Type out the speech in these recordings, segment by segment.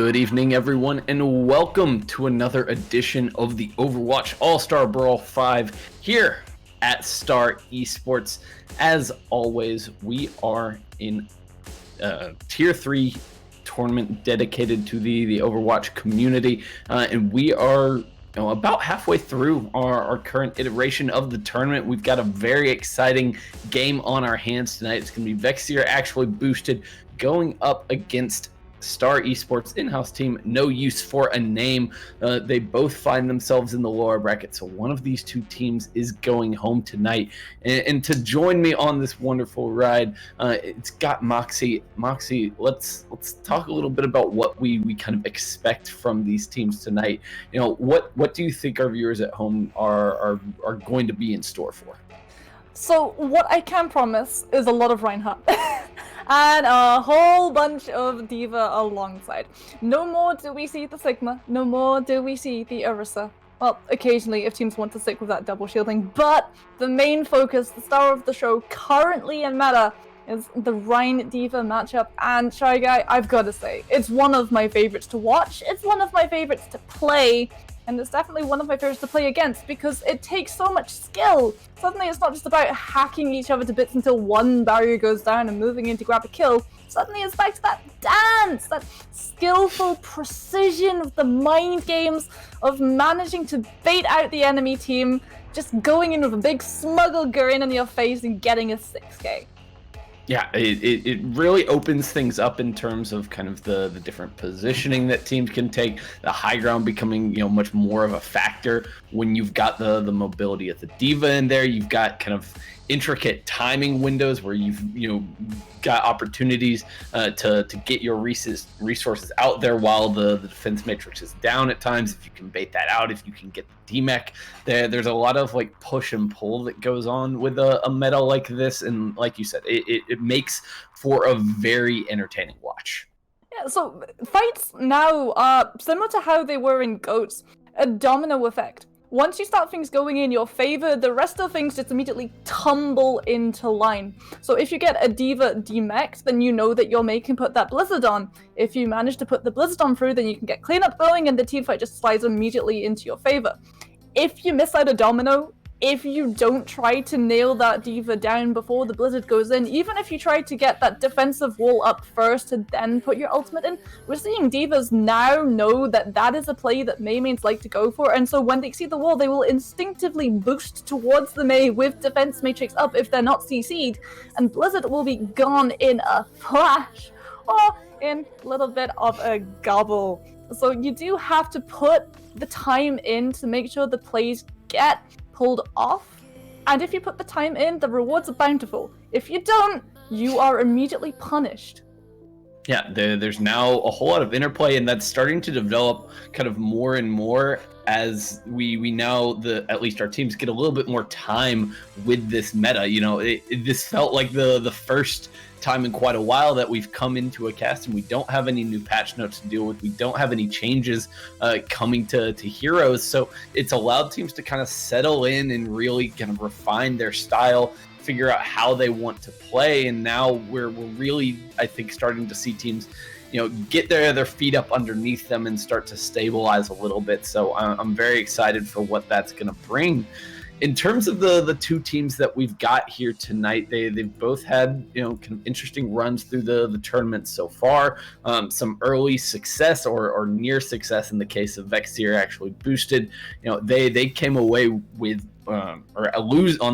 Good evening, everyone, and welcome to another edition of the Overwatch All-Star Brawl 5 here at Star Esports. As always, we are in Tier 3 tournament dedicated to the Overwatch community, and we are about halfway through our current iteration of the tournament. We've got a very exciting game on our hands tonight. It's going to be Vexere actually boosted going up against Star Esports in-house team, No Use for a Name. They both find themselves in the lower bracket, so one of these two teams is going home tonight. And to join me on this wonderful ride, it's got Moxie. Moxie, let's talk a little bit about what we kind of expect from these teams tonight. What do you think our viewers at home are going to be in store for? So what I can promise is a lot of Reinhardt. And a whole bunch of Diva alongside. No more do we see the Sigma, no more do we see the Orisa. Well, occasionally if teams want to stick with that double shielding, but the main focus, the star of the show currently in meta, is the Rein Diva matchup. And Shy Guy, I've got to say, it's one of my favorites to watch, it's one of my favorites to play, and it's definitely one of my favorites to play against because it takes so much skill. Suddenly it's not just about hacking each other to bits until one barrier goes down and moving in to grab a kill. Suddenly it's back to that dance, that skillful precision of the mind games, of managing to bait out the enemy team, just going in with a big smuggle grin in your face and getting a 6k. Yeah, it really opens things up in terms of kind of the different positioning that teams can take, the high ground becoming, much more of a factor when you've got the mobility of the Diva in there. You've got kind of intricate timing windows where you've got opportunities to get your resources out there while the defense matrix is down at times. If you can bait that out, if you can get the DMEC, there's a lot of like push and pull that goes on with a meta like this, and like you said, it makes for a very entertaining watch. Yeah, so fights now are similar to how they were in GOATs, a domino effect. Once you start things going in your favor, the rest of things just immediately tumble into line. So if you get a Diva demexed, then you know that your mate can put that Blizzard on. If you manage to put the Blizzard on through, then you can get cleanup going and the teamfight just slides immediately into your favor. If you miss out a domino, if you don't try to nail that Diva down before the Blizzard goes in, even if you try to get that defensive wall up first and then put your ultimate in, we're seeing Divas now know that that is a play that Mei mains like to go for, and so when they see the wall, they will instinctively boost towards the Mei with defense matrix up if they're not CC'd, and Blizzard will be gone in a flash, or in a little bit of a gobble. So you do have to put the time in to make sure the plays get pulled off, and if you put the time in, the rewards are bountiful. If you don't, you are immediately punished. Yeah, there's now a whole lot of interplay, and that's starting to develop kind of more and more as we now, at least our teams, get a little bit more time with this meta. This felt like the first time in quite a while that we've come into a cast and we don't have any new patch notes to deal with. We don't have any changes coming to heroes, so it's allowed teams to kind of settle in and really kind of refine their style, figure out how they want to play. And now we're really, I think, starting to see teams get their feet up underneath them and start to stabilize a little bit. So I'm very excited for what that's going to bring. In terms of the two teams that we've got here tonight, they've both had kind of interesting runs through the tournament so far. Some early success or near success in the case of Vexere actually boosted. They came away with on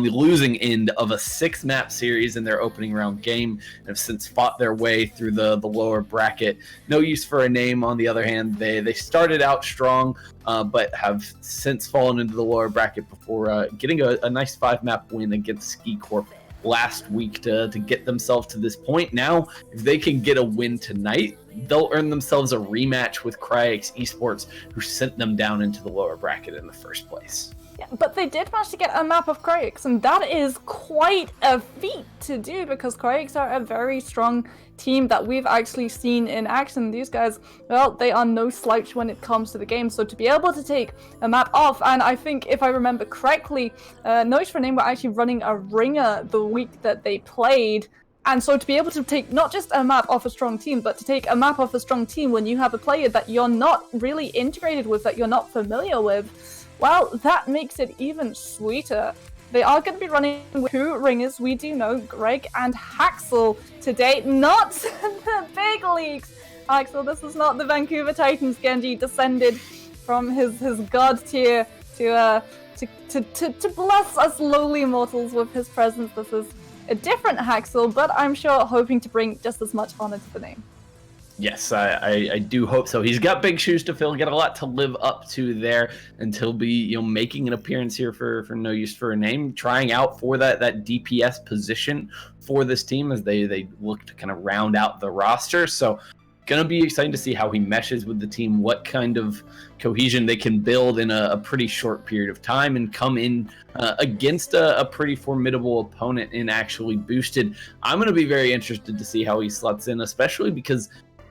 the losing end of a 6-map series in their opening round game, and have since fought their way through the lower bracket. No Use for a Name, on the other hand, they started out strong, but have since fallen into the lower bracket before getting a nice 5-map win against Ski Corp last week to get themselves to this point. Now, if they can get a win tonight, they'll earn themselves a rematch with Cryax Esports, who sent them down into the lower bracket in the first place. Yeah, but they did manage to get a map of Cryax, and that is quite a feat to do because Cryax are a very strong team that we've actually seen in action. These guys, well, they are no slouch when it comes to the game, so to be able to take a map off, and I think if I remember correctly, No Use for a Name were actually running a ringer the week that they played, And so to be able to take not just a map off a strong team, but to take a map off a strong team when you have a player that you're not really integrated with, that you're not familiar with, well, that makes it even sweeter. They are going to be running with 2 ringers, we do know, Greg and Haxel today, not the big leagues. Haxel, this is not the Vancouver Titans. Genji descended from his god tier to bless us lowly mortals with his presence. This is a different Haxel, but I'm sure hoping to bring just as much honor to the name. Yes, I do hope so. He's got big shoes to fill, got a lot to live up to there, and he'll be making an appearance here for No Use for a Name, trying out for that DPS position for this team as they look to kind of round out the roster. So going to be exciting to see how he meshes with the team, what kind of cohesion they can build in a pretty short period of time and come in against a pretty formidable opponent in actually boosted. I'm going to be very interested to see how he slots in, especially because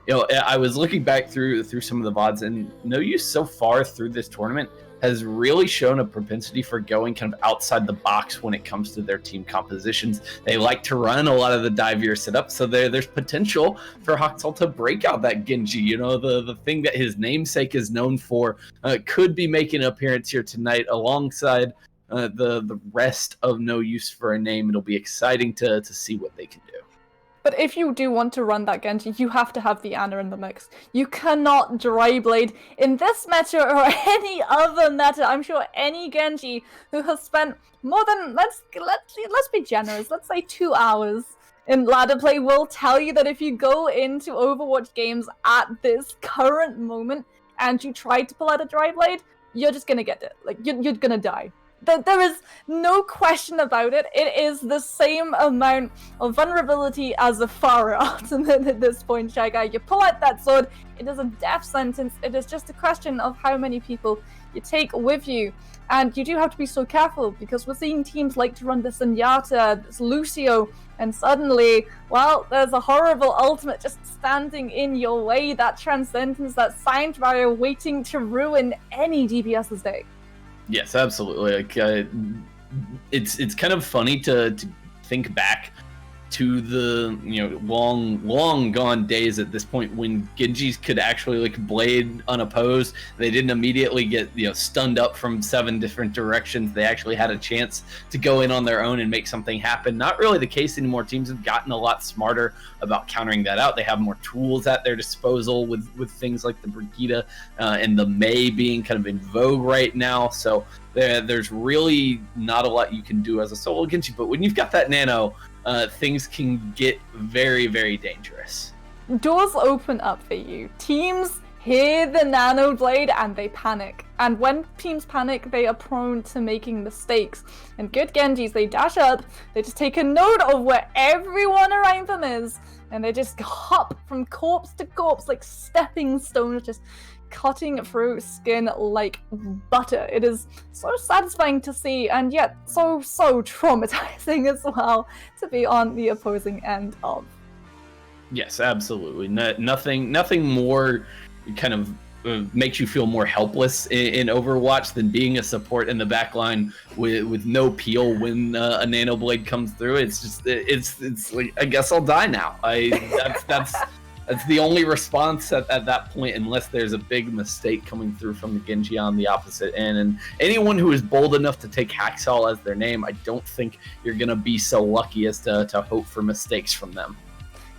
I was looking back through some of the VODs, and No Use so far through this tournament has really shown a propensity for going kind of outside the box when it comes to their team compositions. They like to run a lot of the dive-year setup, so there's potential for Haxel to break out that Genji. The thing that his namesake is known for could be making an appearance here tonight alongside the rest of No Use for a Name. It'll be exciting to see what they can do. But if you do want to run that Genji, you have to have the Ana in the mix. You cannot dry blade in this meta or any other meta. I'm sure any Genji who has spent more than let's be generous, let's say 2 hours in ladder play will tell you that if you go into Overwatch games at this current moment and you try to pull out a dry blade, you're just gonna get it. Like you're gonna die. There is no question about it. It is the same amount of vulnerability as a Pharah ultimate at this point, Shy Guy. You pull out that sword, it is a death sentence. It is just a question of how many people you take with you. And you do have to be so careful, because we're seeing teams like to run this Zenyatta, this Lucio, and suddenly, well, there's a horrible ultimate just standing in your way. That Transcendence, that Science Barrier waiting to ruin any DPS's day. Yes, absolutely. Like, it's kind of funny to think back to the long gone days at this point when Genjis could actually like blade unopposed. They didn't immediately get stunned up from 7 different directions. They actually had a chance to go in on their own and make something happen. Not really the case anymore. Teams have gotten a lot smarter about countering that out. They have more tools at their disposal with things like the Brigitte and the Mei being kind of in vogue right now. So there's really not a lot you can do as a solo Genji, but when you've got that Nano, things can get very, very dangerous. Doors open up for you. Teams hear the Nano Blade and they panic. And when teams panic, they are prone to making mistakes. And good Genjis, they dash up, they just take a note of where everyone around them is, and they just hop from corpse to corpse like stepping stones, just cutting through skin like butter. It is so satisfying to see, and yet so traumatizing as well to be on the opposing end of. Yes, absolutely. Nothing more kind of makes you feel more helpless in Overwatch than being a support in the backline with no peel when a Nano Blade comes through. It's just it's like, I guess I'll die now. That's the only response at that point, unless there's a big mistake coming through from the Genji on the opposite end. And anyone who is bold enough to take Haxel as their name, I don't think you're going to be so lucky as to hope for mistakes from them.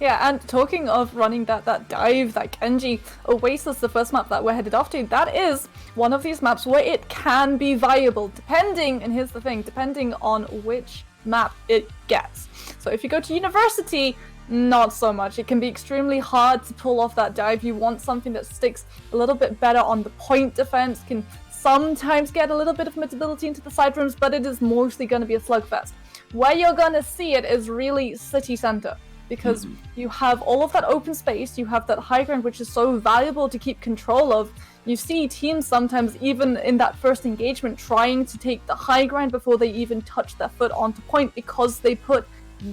Yeah, and talking of running that dive, that Genji, Oasis, the first map that we're headed off to, that is one of these maps where it can be viable, depending, and here's the thing, depending on which map it gets. So if you go to University, not so much. It can be extremely hard to pull off that dive. You want something that sticks a little bit better on the point defense, can sometimes get a little bit of mobility into the side rooms, but it is mostly going to be a slugfest. Where you're going to see it is really city center, because you have all of that open space, you have that high ground, which is so valuable to keep control of. You see teams sometimes, even in that first engagement, trying to take the high ground before they even touch their foot onto point, because they put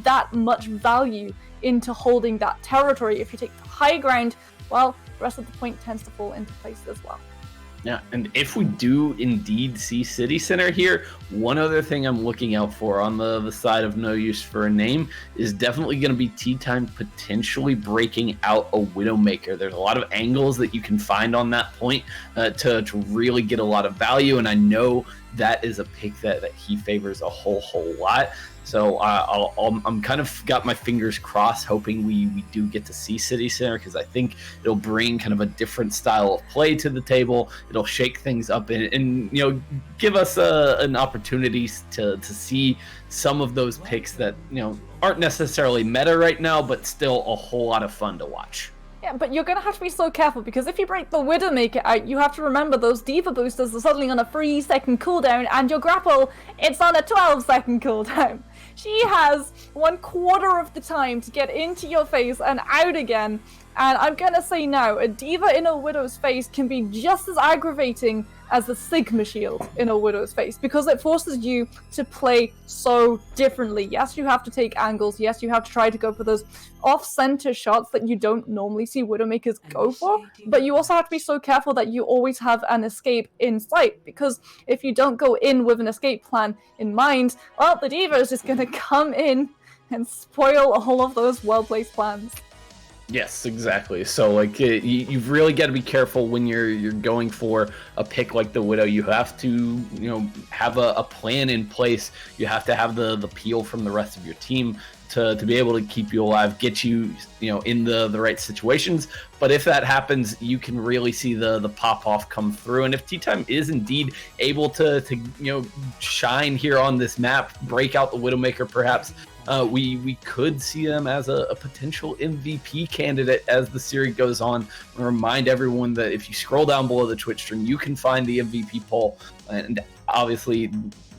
that much value into holding that territory. If you take the high ground, well, the rest of the point tends to fall into place as well. Yeah, and if we do indeed see City Center here, one other thing I'm looking out for on the side of No Use for a Name is definitely going to be Tea Time potentially breaking out a Widowmaker. There's a lot of angles that you can find on that point to really get a lot of value, and I know that is a pick that he favors a whole lot. So I'm kind of got my fingers crossed, hoping we do get to see City Center, because I think it'll bring kind of a different style of play to the table. It'll shake things up and give us an opportunity to see some of those picks that aren't necessarily meta right now, but still a whole lot of fun to watch. Yeah, but you're gonna have to be so careful, because if you break the Widowmaker out, you have to remember those Diva boosters are suddenly on a 3-second cooldown, and your grapple, it's on a 12-second cooldown. She has 1/4 of the time to get into your face and out again. And I'm gonna say now, a Diva in a Widow's face can be just as aggravating as the Sigma shield in a Widow's face, because it forces you to play so differently. Yes, you have to take angles. Yes, you have to try to go for those off-center shots that you don't normally see Widowmakers go for, but you also have to be so careful that you always have an escape in sight, because if you don't go in with an escape plan in mind, well, the Diva is just gonna come in and spoil all of those well-placed plans. Yes, exactly. So you've really got to be careful when you're going for a pick like the Widow. You have to have a plan in place. You have to have the peel from the rest of your team to be able to keep you alive, get you in the right situations. But if that happens, you can really see the pop off come through. And if Tea Time is indeed able to shine here on this map, break out the Widowmaker perhaps, we could see them as a potential MVP candidate as the series goes on. I remind everyone that if you scroll down below the Twitch stream, you can find the MVP poll, and obviously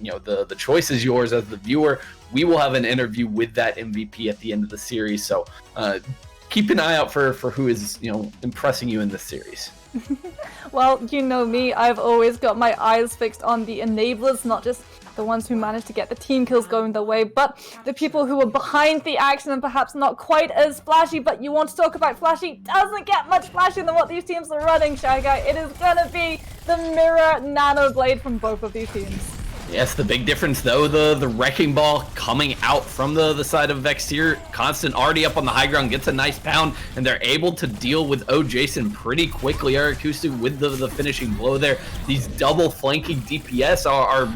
the choice is yours as the viewer. We will have an interview with that MVP at the end of the series, so keep an eye out for who is impressing you in this series. Well, you know me, I've always got my eyes fixed on the enablers, not just the ones who managed to get the team kills going their way, but the people who are behind the action and perhaps not quite as flashy. But you want to talk about flashy? Doesn't get much flashier than what these teams are running, Shy Guy. It is gonna be the Mirror Nano Blade from both of these teams. Yes, the big difference though, the Wrecking Ball coming out from the side of Vexere. Constant already up on the high ground, gets a nice pound, and they're able to deal with Jason pretty quickly. Arakusu with the finishing blow there. These double flanking DPS are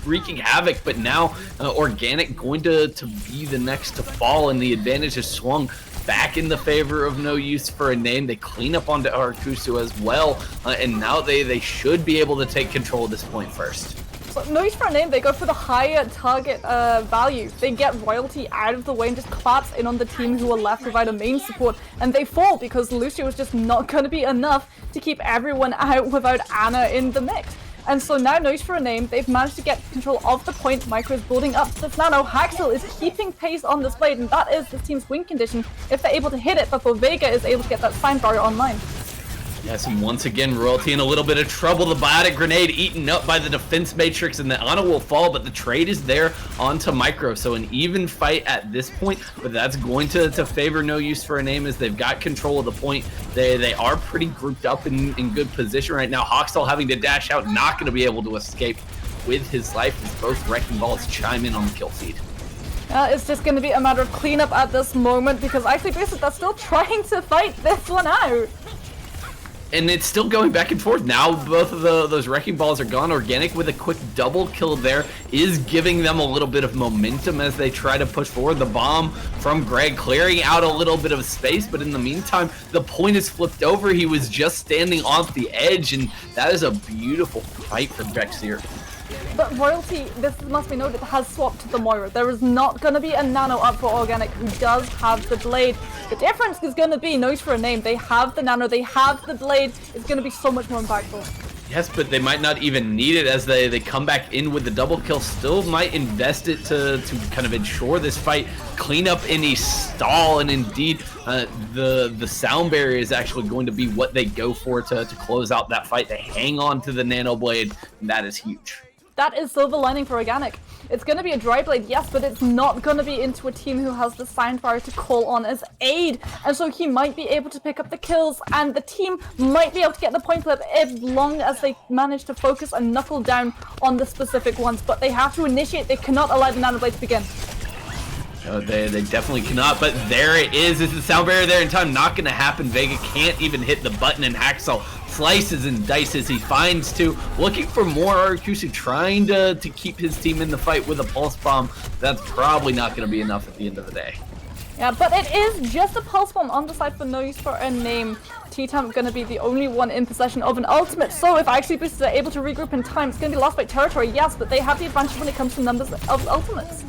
wreaking havoc, but now Organic going to be the next to fall, and the advantage is swung back in the favor of No Use for a Name. They clean up onto Arakusu as well, and now they should be able to take control at this point first. So No Use for a Name, they go for the higher target value. They get royalty out of the way and just collapse in on the team who are left without a main support, and they fall because Lucio is just not going to be enough to keep everyone out without Anna in the mix. And so now No Use for a Name, they've managed to get control of the point. Micro is building up this nano. Haxel is keeping pace on this blade, and that is this team's win condition if they're able to hit it before Vega is able to get that sign barrier online. Yes, and once again, Royalty in a little bit of trouble. The Biotic Grenade eaten up by the Defense Matrix, and the Ana will fall, but the trade is there onto Micro. So an even fight at this point, but that's going to favor No Use for a Name as they've got control of the point. They are pretty grouped up in good position right now. Hawkstall having to dash out, not going to be able to escape with his life as both Wrecking Balls chime in on the kill feed. It's just going to be a matter of cleanup at this moment, because actually basically they're still trying to fight this one out. And it's still going back and forth. Now both of those Wrecking Balls are gone. Organic with a quick double kill there is giving them a little bit of momentum as they try to push forward. The bomb from Greg clearing out a little bit of space, but in the meantime, the point is flipped over. He was just standing off the edge, and that is a beautiful fight for Vexere. But Royalty, this must be noted, has swapped to the Moira. There is not going to be a nano up for Organic, who does have the blade. The difference is going to be No Use for a Name. They have the nano, they have the blade. It's going to be so much more impactful. Yes, but they might not even need it as they come back in with the double kill. Still might invest it to kind of ensure this fight, clean up any stall, and indeed the sound barrier is actually going to be what they go for to close out that fight. They hang on to the nano blade, and that is huge. that is silver lining for Organic. It's going to be a dry blade, yes, but it's not going to be into a team who has the Soundbar to call on as aid. And so he might be able to pick up the kills, and the team might be able to get the point flip as long as they manage to focus and knuckle down on the specific ones. But they have to initiate. They cannot allow the Nano Blade to begin. Oh, they definitely cannot, but there it is. Is the sound barrier there in time? Not going to happen. Vega can't even hit the button, and Hacksaw slices and dices. He finds two, looking for more Arcusi, trying to keep his team in the fight with a pulse bomb. That's probably not going to be enough at the end of the day. Yeah, but it is just a pulse bomb on the side for no use for a name. T-Tam going to be the only one in possession of an ultimate, so if actually boosters are able to regroup in time, it's going to be lost by territory, yes, but they have the advantage when it comes to numbers of ultimates.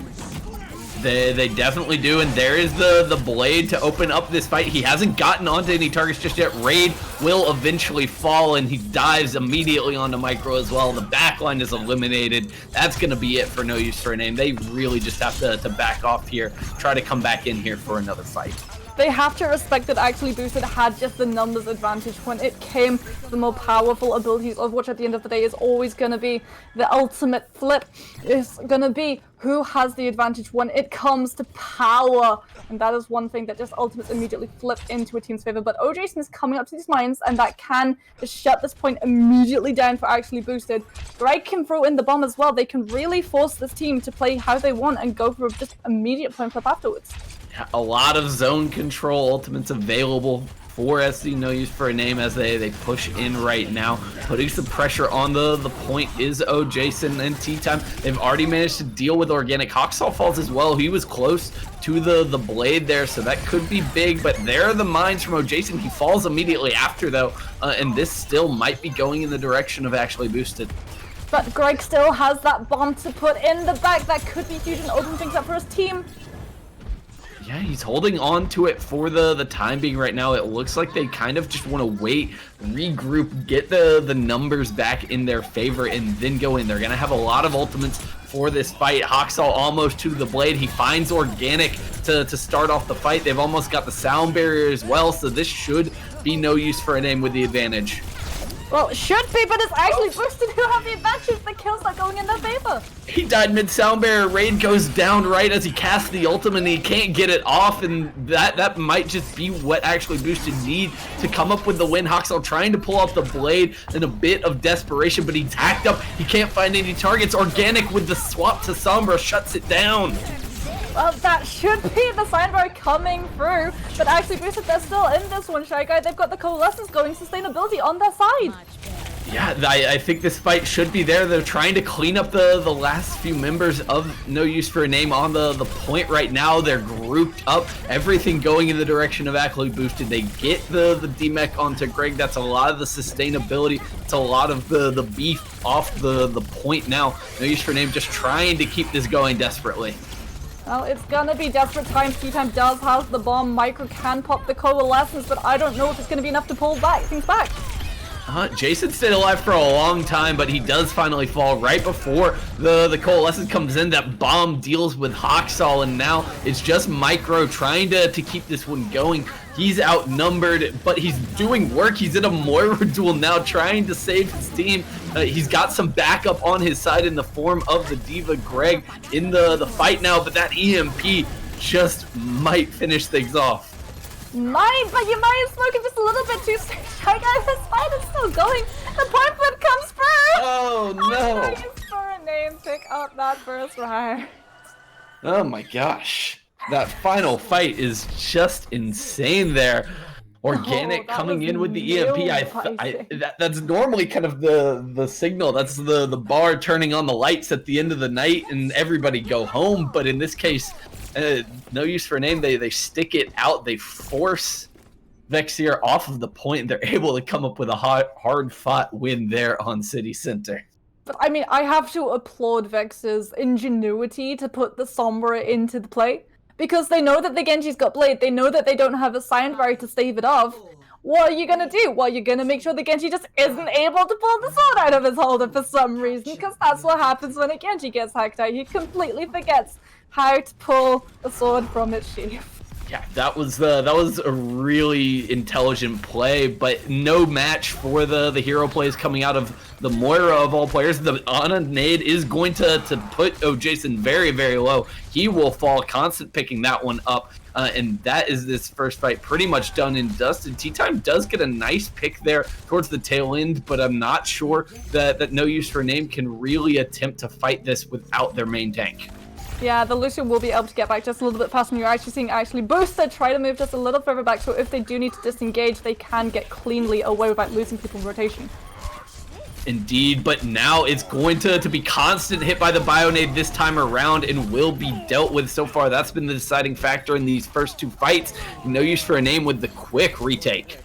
They definitely do, and there is the blade to open up this fight. He hasn't gotten onto any targets just yet. Raid will eventually fall, and he dives immediately onto Micro as well. The backline is eliminated. That's going to be it for no use for a name. They really just have to back off here, try to come back in here for another fight. They have to respect that actually Boosted had just the numbers advantage when it came to the more powerful abilities, of which at the end of the day is always going to be the ultimate flip. It's going to be who has the advantage when it comes to power. And that is one thing that just ultimates immediately flip into a team's favor. But OJason is coming up to these mines, and that can just shut this point immediately down for actually Boosted. Greg can throw in the bomb as well. They can really force this team to play how they want and go for just immediate point flip afterwards. A lot of zone control ultimates available for SC No Use for a Name as they push in right now. Putting some pressure on the point is OJason and T-Time. They've already managed to deal with Organic. Hawksaw falls as well. He was close to the blade there, so that could be big, but there are the mines from OJason. He falls immediately after though, and this still might be going in the direction of actually Boosted. But Greg still has that bomb to put in the back. That could be huge and open things up for his team. Yeah, he's holding on to it for the time being right now. It looks like they kind of just want to wait, regroup, get the numbers back in their favor, and then go in. They're going to have a lot of ultimates for this fight. Hawksaw almost to the blade. He finds Organic to start off the fight. They've almost got the sound barrier as well, so this should be no use for a name with the advantage. Well, it should be, but it's actually Boosted who have the advantage. The kills are going in their favor. He died mid-sound barrier. Raid goes down right as he casts the ultimate, and he can't get it off, and that might just be what actually Boosted need to come up with the win. Hawksaw trying to pull off the blade in a bit of desperation, but he's hacked up. He can't find any targets. Organic with the swap to Sombra shuts it down. Well, that should be the Soundbar coming through, but actually Boosted, they're still in this one, Shy Guy. They've got the Coalescence going, sustainability on their side. Yeah, I think this fight should be there. They're trying to clean up the last few members of No Use for a Name on the point right now. They're grouped up, everything going in the direction of actually Boosted. They get the DMEC onto Greg. That's a lot of the sustainability. It's a lot of the beef off the point now. No Use for a Name just trying to keep this going desperately. Well, it's gonna be desperate times. T-Time does have the bomb. Micro can pop the Coalescence, but I don't know if it's gonna be enough to pull things back. Jason stayed alive for a long time, but he does finally fall right before the Coalescence comes in. That bomb deals with Hawksaw, and now it's just Micro trying to keep this one going. He's outnumbered, but he's doing work. He's in a Moira duel now, trying to save his team. He's got some backup on his side in the form of the Diva Greg in the fight now, but that EMP just might finish things off. Might, but you might have spoken just a little bit too soon. Shy Guy, this fight is still going. The point flip comes through. Oh no! For a name, pick up that first round. Oh my gosh. That final fight is just insane there. Organic coming in with the EMP. That's normally kind of the signal. That's the bar turning on the lights at the end of the night and everybody go home. But in this case, no use for a name. They stick it out. They force Vexere off of the point. They're able to come up with a hard-fought win there on City Center. But I mean, I have to applaud Vex's ingenuity to put the Sombra into the play. Because they know that the Genji's got Blade, they know that they don't have a sound barrier to stave it off. What are you gonna do? Well, you're gonna make sure the Genji just isn't able to pull the sword out of his holder for some reason, because that's what happens when a Genji gets hacked out. He completely forgets how to pull a sword from its sheath. Yeah, that was a really intelligent play, but no match for the hero plays coming out of the Moira of all players. The Ana nade is going to put Jason very, very low. He will fall, constant picking that one up. And that is this first fight pretty much done and dusted. Tea Time does get a nice pick there towards the tail end, but I'm not sure that No Use for a Name can really attempt to fight this without their main tank. Yeah, the Lucian will be able to get back just a little bit faster, and you're actually seeing Boosted try to move just a little further back, so if they do need to disengage, they can get cleanly away without losing people in rotation. Indeed, but now it's going to be constant hit by the Bionade this time around and will be dealt with. So far, that's been the deciding factor in these first two fights. No Use for a Name with the quick retake.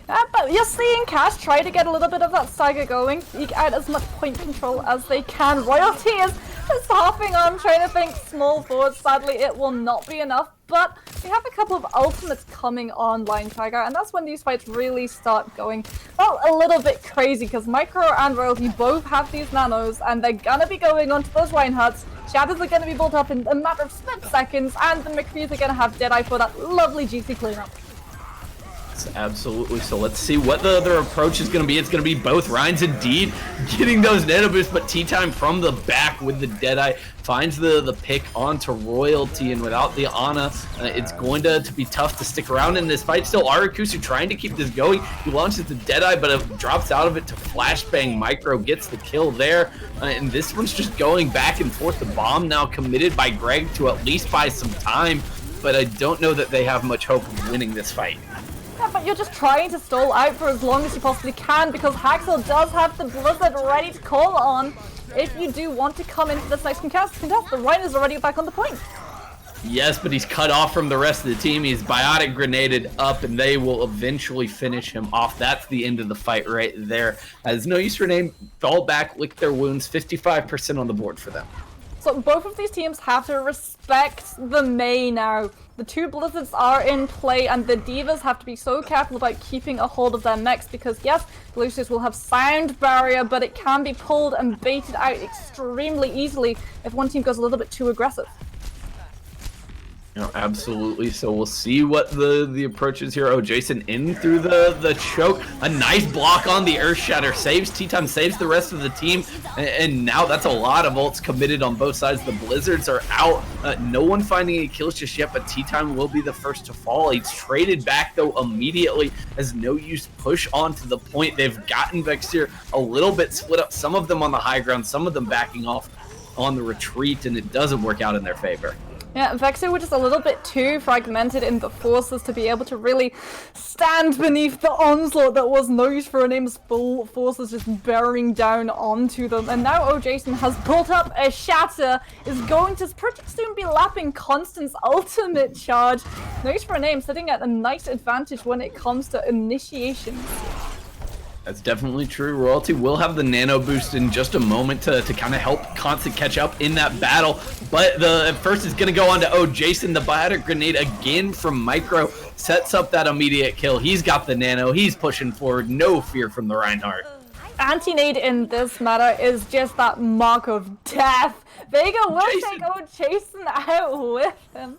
But you're seeing Cash try to get a little bit of that stagger going, eke out as much point control as they can. Royalty is hopping on, trying to think small forward. Sadly, it will not be enough, but we have a couple of ultimates coming online, Tiger, and that's when these fights really start going, well, a little bit crazy, because Micro and Royalty both have these nanos, and they're gonna be going onto those Reinhardts. Shadows are gonna be built up in a matter of split seconds, and the McCrees are gonna have Deadeye for that lovely juicy cleanup. Absolutely. So let's see what the other approach is going to be. It's going to be both Rhines indeed getting those nano boosts, but Tea Time from the back with the Deadeye finds the pick onto Royalty, and without the Ana, it's going to be tough to stick around in this fight. Still, Arakusu trying to keep this going. He launches the Deadeye, but it drops out of it to flashbang. Micro gets the kill there, and this one's just going back and forth. The bomb now committed by Greg to at least buy some time, but I don't know that they have much hope of winning this fight. Yeah, but you're just trying to stall out for as long as you possibly can, because Haxel does have the Blizzard ready to call on if you do want to come into this next contest. The Rhine is already back on the point. Yes, but he's cut off from the rest of the team. He's biotic grenaded up, and they will eventually finish him off. That's the end of the fight right there. As No Use for a Name fall back, lick their wounds, 55% on the board for them. So both of these teams have to respect the Mei now. The two Blizzards are in play, and the Divas have to be so careful about keeping a hold of their mechs, because yes, the Lucius will have sound barrier, but it can be pulled and baited out extremely easily if one team goes a little bit too aggressive. No, absolutely. So we'll see what the approach is here. Oh, Jason in through the choke. A nice block on the Earth Shatter. Saves Tea Time, saves the rest of the team. And now that's a lot of ults committed on both sides. The Blizzards are out. No one finding any kills just yet, but Tea Time will be the first to fall. He's traded back, though, immediately as No Use push onto the point. They've gotten Vexere a little bit split up. Some of them on the high ground, some of them backing off on the retreat, and it doesn't work out in their favor. Yeah, Vexere were just a little bit too fragmented in the forces to be able to really stand beneath the onslaught that was No Use for a Name's full forces just bearing down onto them. And now Jason has built up a Shatter, is going to pretty soon be lapping Constant's ultimate charge. No Use for a Name sitting at a nice advantage when it comes to initiations. That's definitely true. Royalty will have the nano boost in just a moment to kind of help Constant catch up in that battle. But the first is going to go on to Jason. The biotic grenade again from Micro sets up that immediate kill. He's got the nano. He's pushing forward. No fear from the Reinhardt. Anti-nade in this meta is just that mark of death. Vega will take Jason out with him.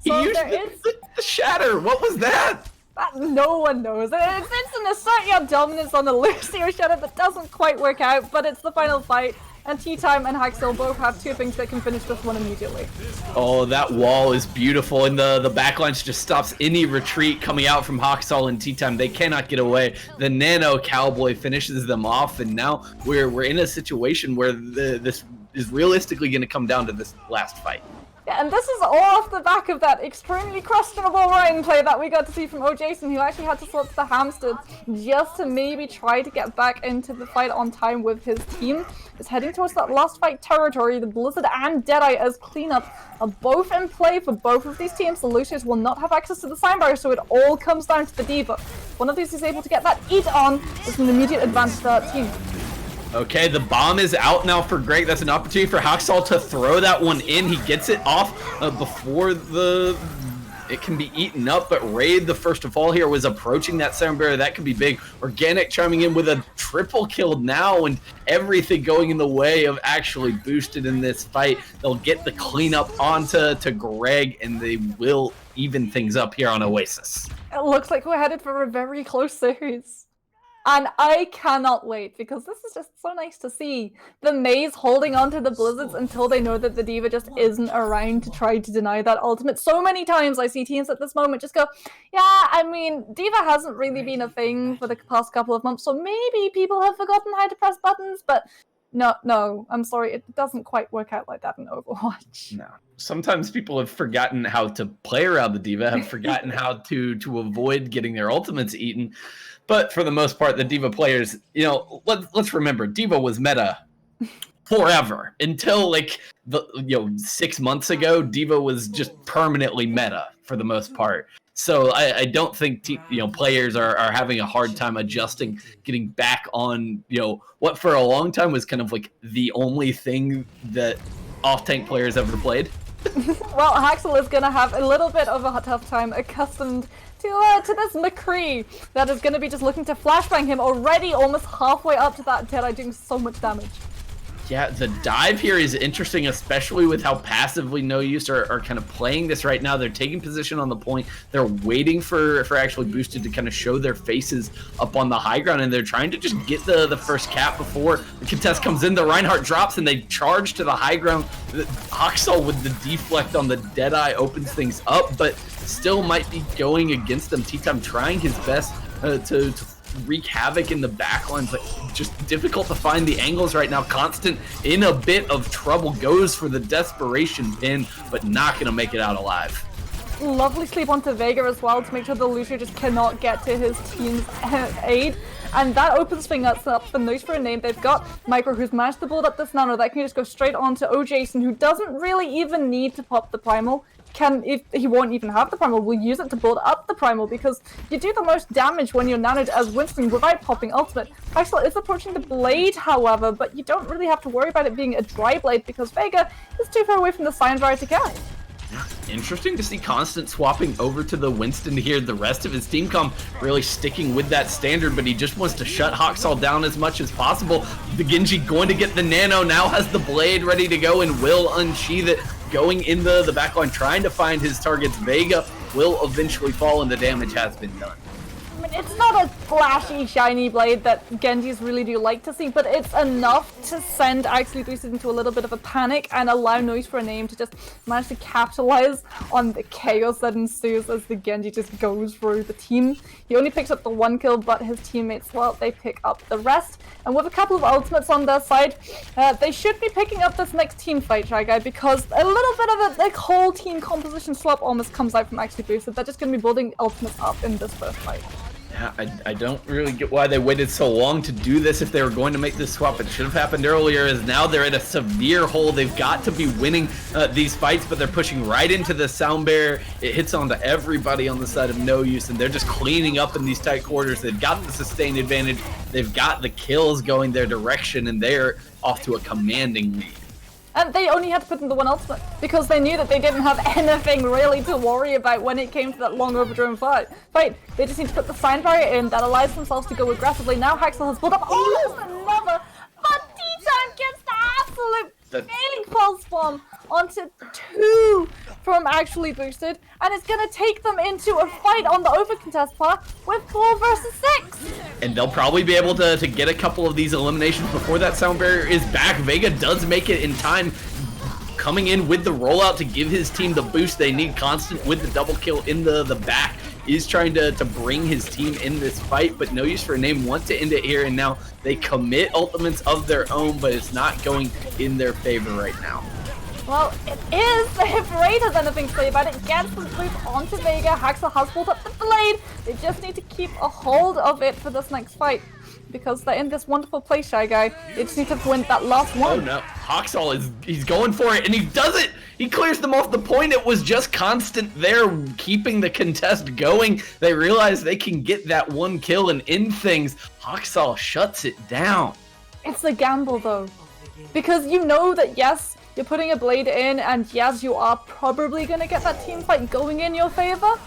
So he used the shatter. What was that? No one knows. It's an assert your dominance on the Lucio Shadow that doesn't quite work out, but it's the final fight, and Tea Time and Haxel both have two things that can finish this one immediately. Oh, that wall is beautiful, and the backlines just stops any retreat coming out from Haxel and Tea Time. They cannot get away. The Nano Cowboy finishes them off, and now we're in a situation where this is realistically going to come down to this last fight. Yeah, and this is all off the back of that extremely questionable Ryan play that we got to see from Jason, who actually had to slip the hamster just to maybe try to get back into the fight on time with his team. Is heading towards that last fight territory. The Blizzard and Deadeye as cleanup are both in play for both of these teams. The Lucius will not have access to the sign barrier, so it all comes down to the Diva. One of these is able to get that eat on. It's an immediate advantage to that team. Okay, the bomb is out now for Greg. That's an opportunity for Haxel to throw that one in. He gets it off before it can be eaten up, but Raid, the first of all here, was approaching that sound barrier. That could be big. Organic chiming in with a triple kill now, and everything going in the way of actually boosted in this fight. They'll get the cleanup onto Greg, and they will even things up here on Oasis. It looks like we're headed for a very close series. And I cannot wait, because this is just so nice to see. The Maze holding on to the Blizzards until they know that the D.Va just isn't around to try to deny that ultimate. So many times I see teams at this moment just go, yeah, I mean, D.Va hasn't really been a thing for the past couple of months, so maybe people have forgotten how to press buttons, but no, I'm sorry, it doesn't quite work out like that in Overwatch. No. Sometimes people have forgotten how to play around the D.Va, have forgotten how to avoid getting their ultimates eaten. But for the most part, the D.Va players, let's remember, D.Va was meta forever until 6 months ago. D.Va was just permanently meta for the most part. So I don't think players are having a hard time adjusting, getting back on what for a long time was kind of like the only thing that off-tank players ever played. Well, Haxel is going to have a little bit of a tough time accustomed to this McCree that is going to be just looking to flashbang him already almost halfway up to that Deadeye, doing so much damage. Yeah, the dive here is interesting, especially with how passively No Use are kind of playing this right now. They're taking position on the point. They're waiting for actually Boosted to kind of show their faces up on the high ground, and they're trying to just get the first cap before the contest comes in. The Reinhardt drops, and they charge to the high ground. Haxel with the deflect on the Deadeye opens things up, but still might be going against them. T-Time trying his best to wreak havoc in the backlines, but just difficult to find the angles right now. Constant in a bit of trouble, goes for the desperation pin, but not gonna make it out alive. Lovely sleep onto Vega as well to make sure the Lucio just cannot get to his team's aid. And that opens things up for Noise for a Name. They've got Micro, who's managed to build up this nano that can just go straight on to OJason, who doesn't really even need to pop the Primal. If he won't even have the Primal, we'll use it to build up the Primal, because you do the most damage when you're nanoed as Winston without popping ultimate. Haxel is approaching the blade, however, but you don't really have to worry about it being a dry blade because Vega is too far away from the Sign Barrier to carry. Interesting to see Constant swapping over to the Winston here. The rest of his team comp really sticking with that standard, but he just wants to shut Haxel down as much as possible. The Genji going to get the nano, now has the blade ready to go and will unsheath it. Going in the backline, trying to find his targets. Vega will eventually fall, and the damage has been done. I mean, it's not a flashy, shiny blade that Genjis really do like to see, but it's enough to send actually Boosted into a little bit of a panic and allow Noise for a Name to just manage to capitalize on the chaos that ensues as the Genji just goes through the team. He only picks up the 1 kill, but his teammates, well, they pick up the rest. And with a couple of ultimates on their side, they should be picking up this next team fight, Shy Guy, because a little bit of a whole team composition swap almost comes out from actually Boosted. They're just going to be building ultimates up in this first fight. Yeah, I don't really get why they waited so long to do this. If they were going to make this swap, it should have happened earlier, as now they're in a severe hole. They've got to be winning these fights, but they're pushing right into the sound barrier. It hits onto everybody on the side of No Use, and they're just cleaning up in these tight quarters. They've got the sustained advantage. They've got the kills going their direction, and they're off to a commanding lead. And they only had to put in the 1 ultimate because they knew that they didn't have anything really to worry about when it came to that long overdriven fight. They just need to put the Sign Barrier in that allows themselves to go aggressively. Now Haxel has built up another, but T-Time gets the absolute failing pulse bomb onto 2 from actually Boosted, and it's gonna take them into a fight on the over contest path with 4 versus 6. And they'll probably be able to get a couple of these eliminations before that sound barrier is back. Vega does make it in time, coming in with the rollout to give his team the boost they need. Constant with the double kill in the back is trying to bring his team in this fight, but No Use for a Name want to end it here, and now they commit ultimates of their own, but it's not going in their favor right now. Well, it is. If Raid has anything to say about it, gets the loop onto Vega. Haxel has built up the blade. They just need to keep a hold of it for this next fight, because they're in this wonderful place, Shy Guy. They just need to win that last one. Oh no, Haxel he's going for it, and he does it! He clears them off the point. It was just Constant there keeping the contest going. They realize they can get that 1 kill and end things. Haxel shuts it down. It's a gamble though, because you know that yes, you're putting a blade in, and yes, you are probably gonna get that team fight going in your favor.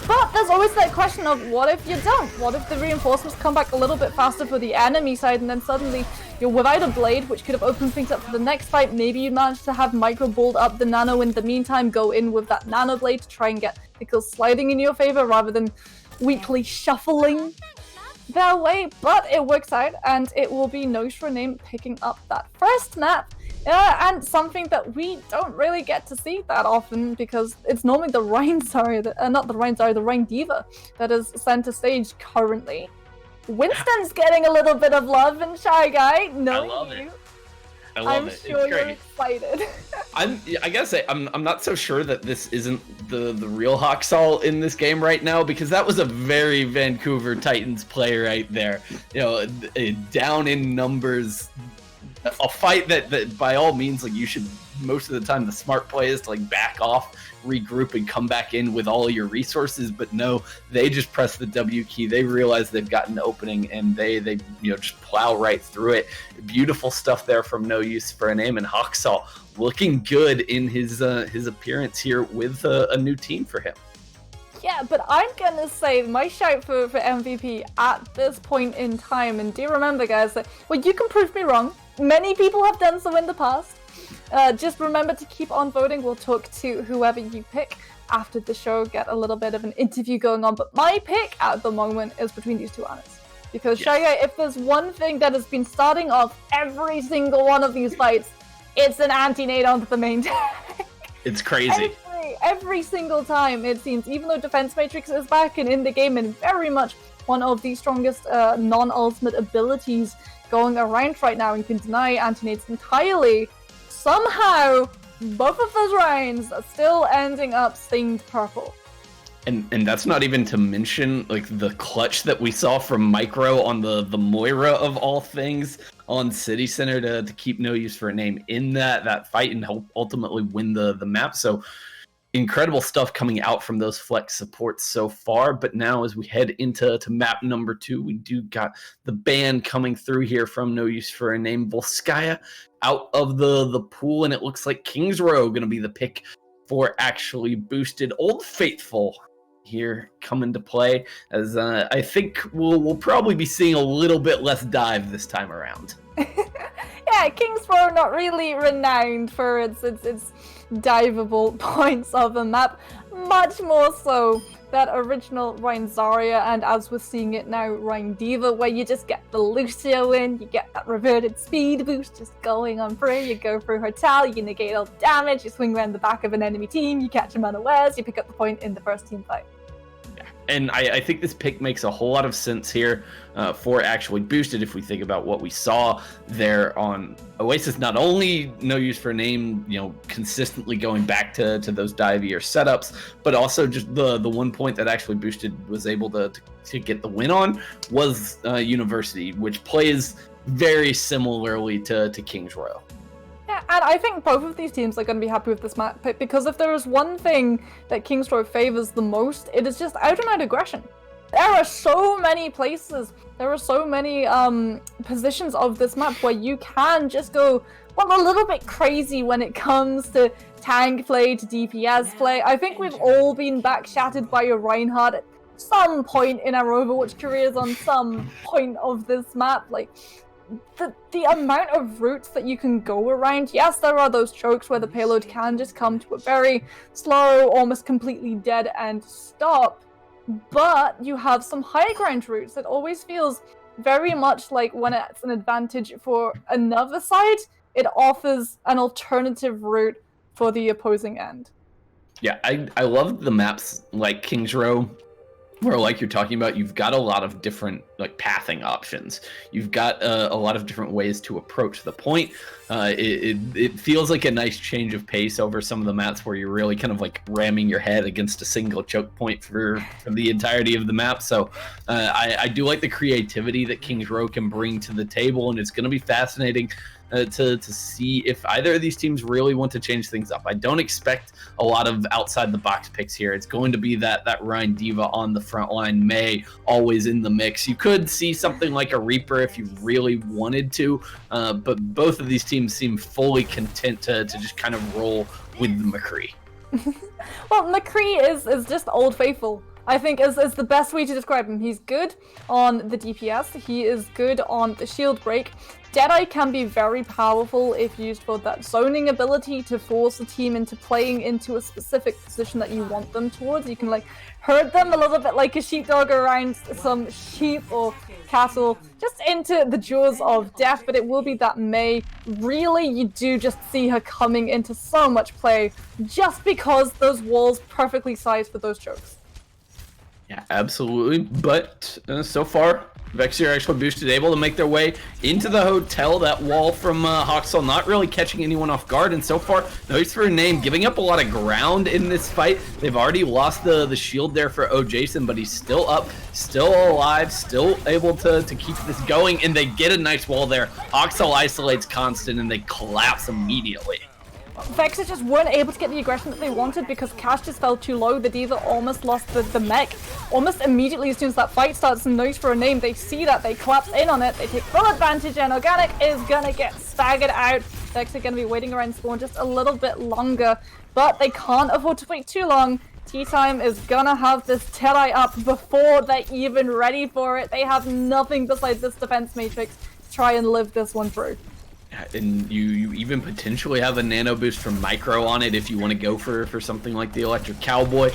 But there's always that question of what if you don't? What if the reinforcements come back a little bit faster for the enemy side and then suddenly you're without a blade, which could have opened things up for the next fight. Maybe you manage to have micro balled up the nano in the meantime, go in with that nano blade to try and get the kills sliding in your favor rather than weakly shuffling their way. But it works out, and it will be No Use for a Name picking up that first map. And something that we don't really get to see that often because it's normally the Rhine the Rhine Diva that is center stage currently. Winston's getting a little bit of love in Shy Guy. Knowing I love you, it. I love I'm it. sure It's you're great. excited. I gotta say, I'm not so sure that this isn't the real Hawksall in this game right now, because that was a very Vancouver Titans play right there. You know, down in numbers, a fight that by all means, like, you should, most of the time the smart play is to like back off, regroup, and come back in with all your resources. But no, they just press the W key. They realize they've got an opening, and they just plow right through it. Beautiful stuff there from No Use for a Name, and Hawksall looking good in his appearance here with a new team for him. Yeah, but I'm gonna say my shout for MVP at this point in time, and do remember, guys, that, well, you can prove me wrong. Many people have done so in the past. Just remember to keep on voting. We'll talk to whoever you pick after the show, get a little bit of an interview going on. But my pick at the moment is between these two Annas. Because, yes. Shy Guy, if there's one thing that has been starting off every single one of these fights, it's an anti-nade onto the main deck. It's crazy. Every single time, it seems, even though Defense Matrix is back and in the game and very much one of the strongest non-ultimate abilities going around right now and can deny anti-nades entirely, somehow both of those rounds are still ending up stained purple. And that's not even to mention like the clutch that we saw from Micro on the Moira of all things on City Center to keep No Use for a Name in that fight and help ultimately win the map. So incredible stuff coming out from those flex supports so far. But now as we head into map number 2, we do got the ban coming through here from No Use for a Name. Volskaya out of the pool, and it looks like King's Row going to be the pick for actually boosted. Old Faithful here come into play, as I think we'll probably be seeing a little bit less dive this time around. Yeah, King's Row not really renowned for its diveable points of a map, much more so that original Rhine Zarya, and as we're seeing it now, Rhine Diva, where you just get the Lucio in, you get that reverted speed boost just going on through, you go through Hotel, you negate all the damage, you swing around the back of an enemy team, you catch them unawares, you pick up the point in the first team fight. And I think this pick makes a whole lot of sense here for actually boosted if we think about what we saw there on Oasis. Not only No Use for a Name, consistently going back to those divier setups, but also just the one point that actually boosted was able to get the win on was University, which plays very similarly to King's Row. Yeah, and I think both of these teams are going to be happy with this map pick, because if there is one thing that King's Row favors the most, it is just out-and-out aggression. There are so many places, there are so many positions of this map where you can just go, well, a little bit crazy when it comes to tank play, to DPS play. I think we've all been back-shattered by a Reinhardt at some point in our Overwatch careers on some point of this map. Like, the amount of routes that you can go around, yes, there are those chokes where the payload can just come to a very slow, almost completely dead end stop, but you have some high ground routes. It always feels very much like when it's an advantage for another side, it offers an alternative route for the opposing end. Yeah, I love the maps like King's Row, where, like you're talking about, you've got a lot of different pathing options. You've got a lot of different ways to approach the point. It feels like a nice change of pace over some of the maps where you're really kind of ramming your head against a single choke point for the entirety of the map. So I do like the creativity that King's Row can bring to the table, and it's going to be fascinating to see if either of these teams really want to change things up. I don't expect a lot of outside the box picks here. It's going to be that Rhine Diva on the front line, May always in the mix. You could see something like a Reaper if you really wanted to, but both of these teams seem fully content to just kind of roll with the McCree. Well, McCree is just Old Faithful. I think is the best way to describe him. He's good on the DPS, he is good on the shield break. Deadeye can be very powerful if used for that zoning ability to force the team into playing into a specific position that you want them towards. You can like herd them a little bit like a sheepdog around some sheep or cattle, just into the jaws of death, but it will be that Mei. Really, you do just see her coming into so much play just because those walls perfectly sized for those chokes. Yeah, absolutely. But so far, Vexere actually boosted, able to make their way into the hotel. That wall from Hoxel not really catching anyone off guard. And so far, no use for a name, giving up a lot of ground in this fight. They've already lost the shield there for Jason, but he's still up, still alive, still able to keep this going. And they get a nice wall there. Hoxel isolates Constant, and they collapse immediately. Vexere just weren't able to get the aggression that they wanted because Cash just fell too low. The Diva almost lost the mech. Almost immediately as soon as that fight starts and knows for a name, they see that, they collapse in on it, they take full advantage, and Organic is gonna get staggered out. Vexere gonna be waiting around spawn just a little bit longer, but they can't afford to wait too long. Tea Time is gonna have this Deadeye up before they're even ready for it. They have nothing besides this defense matrix to try and live this one through. And you even potentially have a nano boost from Micro on it if you want to go for something like the Electric Cowboy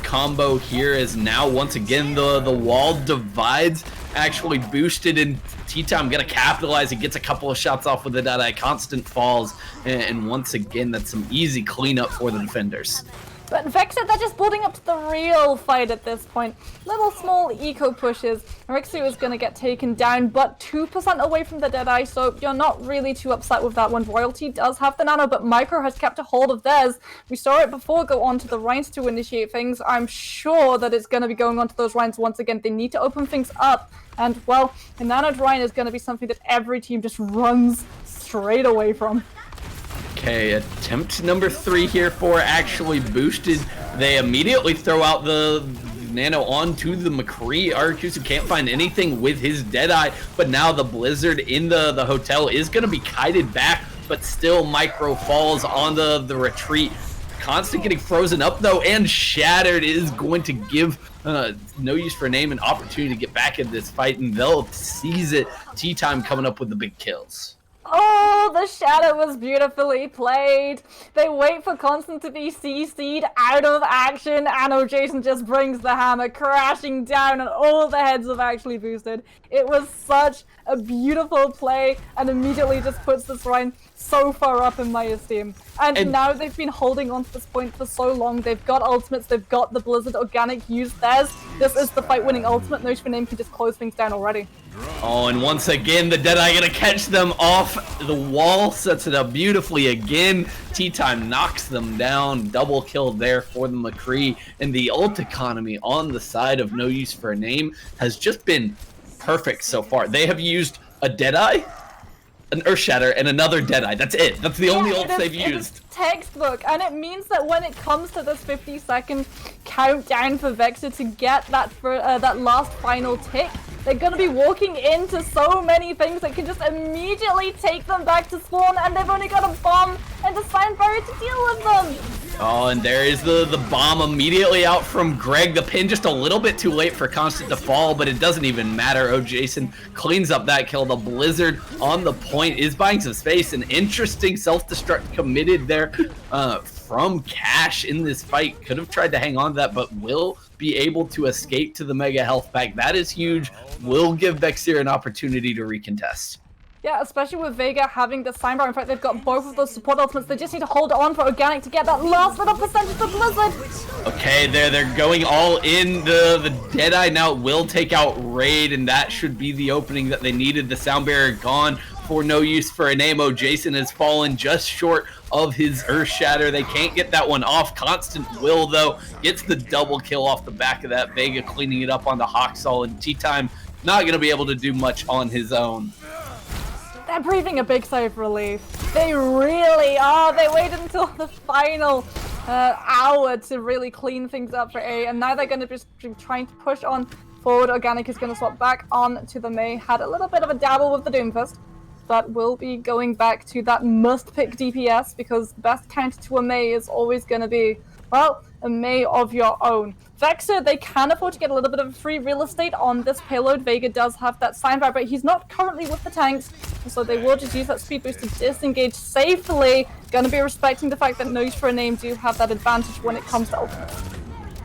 combo here. Is now once again the wall divides actually boosted, and Tea Time gonna capitalize. It gets a couple of shots off with the Deadeye. Constant falls, and once again that's some easy cleanup for the defenders. But Vexere, they're just building up to the real fight at this point. Little small eco pushes. Rixu is going to get taken down, but 2% away from the Deadeye, so you're not really too upset with that one. Royalty does have the nano, but Micro has kept a hold of theirs. We saw it before go on to the Rhines to initiate things. I'm sure that it's going to be going on to those Rhines once again. They need to open things up. And, well, the nano Rhine is going to be something that every team just runs straight away from. Okay, attempt number 3 here for actually boosted. They immediately throw out the nano onto the McCree. Arakusu can't find anything with his Deadeye, but now the Blizzard in the hotel is going to be kited back, but still Micro falls on the retreat. Constant getting frozen up though, and Shattered is going to give no use for a name an opportunity to get back in this fight, and they'll seize it. Tea Time coming up with the big kills. Oh, the shadow was beautifully played. They wait for Constant to be CC'd out of action, and Jason just brings the hammer crashing down, and all the heads have actually boosted. It was such a beautiful play, and immediately just puts this Rhine so far up in my esteem. And now they've been holding on to this point for so long. They've got ultimates, they've got the Blizzard. Organic used theirs. This is the fight-winning ultimate. No for name can just close things down already. Oh, and once again, the Deadeye gonna catch them off the wall, sets it up beautifully again. Tea Time knocks them down, double kill there for the McCree, and the ult economy on the side of No Use for a Name has just been perfect so far. They have used a Deadeye, an Earthshatter, and another Deadeye. That's it. That's the only ults they've used. Textbook, and it means that when it comes to this 50-second countdown for Vexere to get that last final tick, they're going to be walking into so many things that can just immediately take them back to spawn, and they've only got a bomb and a Sign Barrier to deal with them. Oh, and there is the bomb immediately out from Greg. The pin just a little bit too late for Constant to fall, but it doesn't even matter. Oh, Jason cleans up that kill. The Blizzard on the point is buying some space. An interesting self-destruct committed there from Cash in this fight. Could have tried to hang on to that, but will be able to escape to the Mega Health Pack. That is huge. Will give Vexere an opportunity to recontest. Yeah, especially with Vega having the Sign Bar. In fact, they've got both of those support ultimates. They just need to hold on for Organic to get that last little percentage of Blizzard. Okay, they're going all in. The Deadeye now will take out Raid, and that should be the opening that they needed. The Sound Barrier gone for No Use for a Name. Jason has fallen just short of his Earthshatter. They can't get that one off. Constant will, though, gets the double kill off the back of that. Vega cleaning it up on the Hoxall, and Tea Time not going to be able to do much on his own. They're breathing a big sigh of relief. They really are. They waited until the final hour to really clean things up for A, and now they're going to be trying to push on forward. Organic is going to swap back on to the Mei. Had a little bit of a dabble with the Doomfist, but will be going back to that must-pick DPS, because the best counter to a Mei is always going to be well, a May of your own. Vexere, they can afford to get a little bit of free real estate on this payload. Vega does have that sign by, but he's not currently with the tanks, so they will just use that speed boost to disengage safely. Gonna be respecting the fact that Noise for a Name do have that advantage when it comes to ultimate.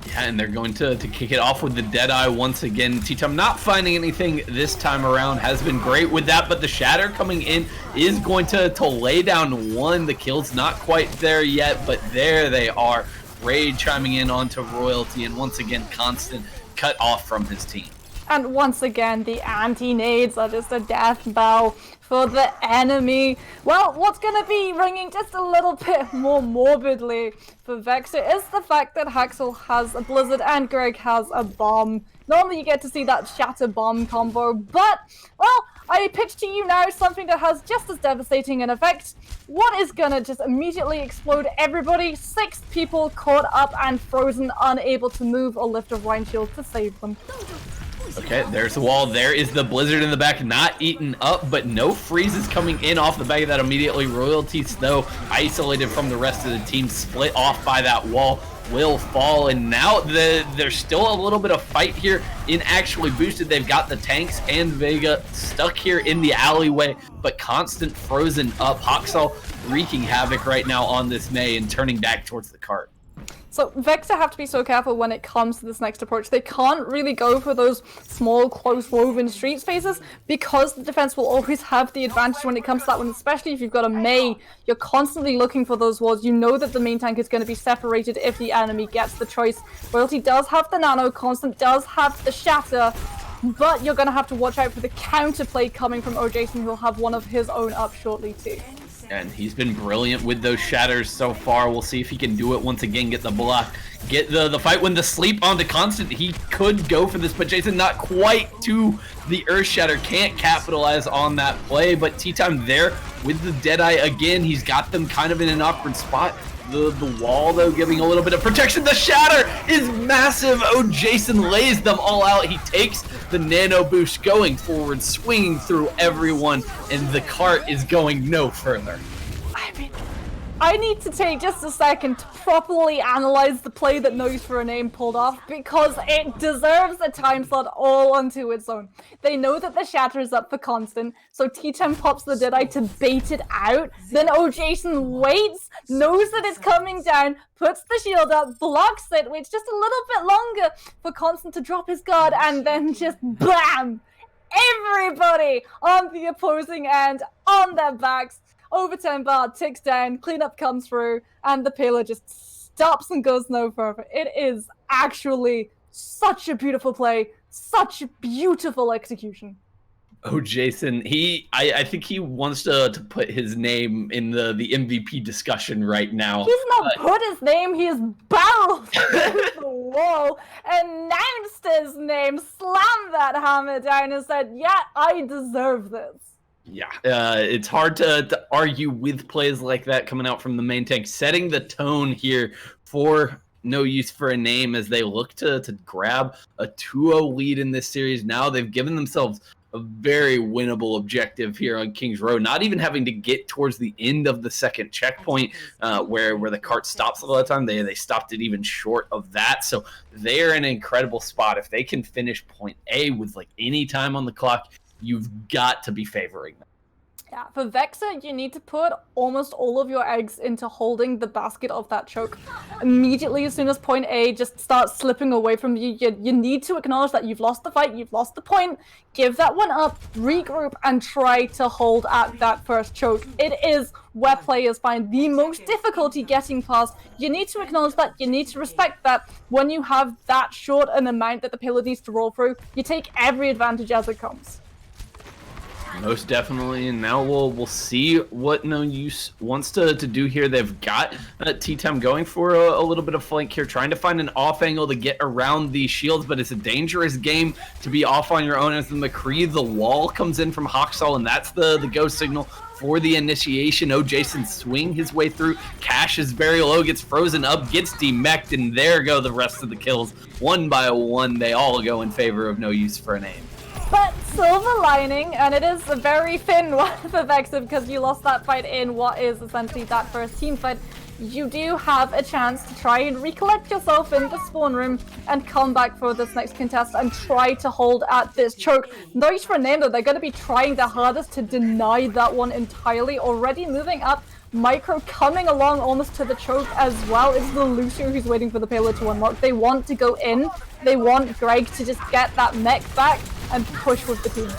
Yeah, and they're going to kick it off with the Deadeye once again. T-Tom not finding anything this time around, has been great with that, but the Shatter coming in is going to lay down one. The kill's not quite there yet, but there they are. Raid chiming in onto Royalty, and once again, Constant cut off from his team. And once again, the anti-nades are just a death bell for the enemy. Well, what's going to be ringing just a little bit more morbidly for Vexere is the fact that Haxel has a Blizzard and Greg has a bomb. Normally you get to see that Shatter bomb combo, but, well, I pitch to you now something that has just as devastating an effect. What is gonna just immediately explode everybody? 6 people caught up and frozen, unable to move or lift a Rhine Shield to save them. Okay, there's the wall. There is the Blizzard in the back, not eaten up, but no freezes coming in off the back of that immediately. Royalty Snow isolated from the rest of the team, split off by that wall, will fall, and now there's still a little bit of fight here in actually boosted. They've got the tanks and Vega stuck here in the alleyway, but Constant frozen up. Haxel wreaking havoc right now on this May and turning back towards the cart. So Vexere have to be so careful when it comes to this next approach. They can't really go for those small, close woven street spaces because the defense will always have the advantage when it comes to that one, especially if you've got a May. You're constantly looking for those walls. You know that the main tank is going to be separated if the enemy gets the choice. Royalty does have the nano, Constant does have the shatter, but you're going to have to watch out for the counterplay coming from Jason, who'll have one of his own up shortly too. And he's been brilliant with those shatters so far. We'll see if he can do it once again, get the block, get the fight when the sleep onto Constant. He could go for this, but Jason not quite to the Earth Shatter, can't capitalize on that play. But T-Time there with the Deadeye again. He's got them kind of in an awkward spot. The wall, though, giving a little bit of protection. The Shatter is massive. Oh, Jason lays them all out. He takes the nano boost going forward, swinging through everyone, and the cart is going no further. I mean, I need to take just a second to properly analyze the play that Noise for a Name pulled off, because it deserves a time slot all onto its own. They know that the Shatter is up for Constant, so T-Tem pops the Deadeye to bait it out. Then Jason waits, knows that it's coming down, puts the shield up, blocks it, waits just a little bit longer for Constant to drop his guard, and then just BAM! Everybody on the opposing end, on their backs. Over 10 bar, ticks down, cleanup comes through, and the payload just stops and goes no further. It is actually such a beautiful play, such beautiful execution. Oh, Jason, I think he wants to put his name in the MVP discussion right now. He's not put his name, he has barreled through the wall, announced his name, slammed that hammer down and said, yeah, I deserve this. Yeah, it's hard to argue with plays like that coming out from the main tank, setting the tone here for No Use for a Name as they look to grab a 2-0 lead in this series. Now they've given themselves a very winnable objective here on Kings Row, not even having to get towards the end of the second checkpoint where the cart stops a lot of time. They stopped it even short of that, so they're in an incredible spot. If they can finish point A with like any time on the clock, you've got to be favoring them. Yeah, for Vexere, you need to put almost all of your eggs into holding the basket of that choke. Immediately, as soon as point A just starts slipping away from you, you need to acknowledge that you've lost the fight, you've lost the point, give that one up, regroup, and try to hold at that first choke. It is where players find the most difficulty getting past. You need to acknowledge that, you need to respect that. When you have that short an amount that the payload needs to roll through, you take every advantage as it comes. Most definitely, and now we'll see what No Use wants to do here. They've got T-Time going for a little bit of flank here, trying to find an off angle to get around the shields, but it's a dangerous game to be off on your own as the McCree, the wall comes in from Haxel, and that's the go signal for the initiation. Jason swing his way through. Cash is very low, gets frozen up, gets demeched, and there go the rest of the kills. One by one, they all go in favor of No Use for a Name. But silver lining, and it is a very thin one for Vexere because you lost that fight in what is essentially that first team fight. You do have a chance to try and recollect yourself in the spawn room and come back for this next contest and try to hold at this choke. Nice for a name though, they're going to be trying their hardest to deny that one entirely. Already moving up, Micro coming along almost to the choke as well. It's the Lucio who's waiting for the payload to unlock. They want to go in, they want Greg to just get that mech back and push with the team.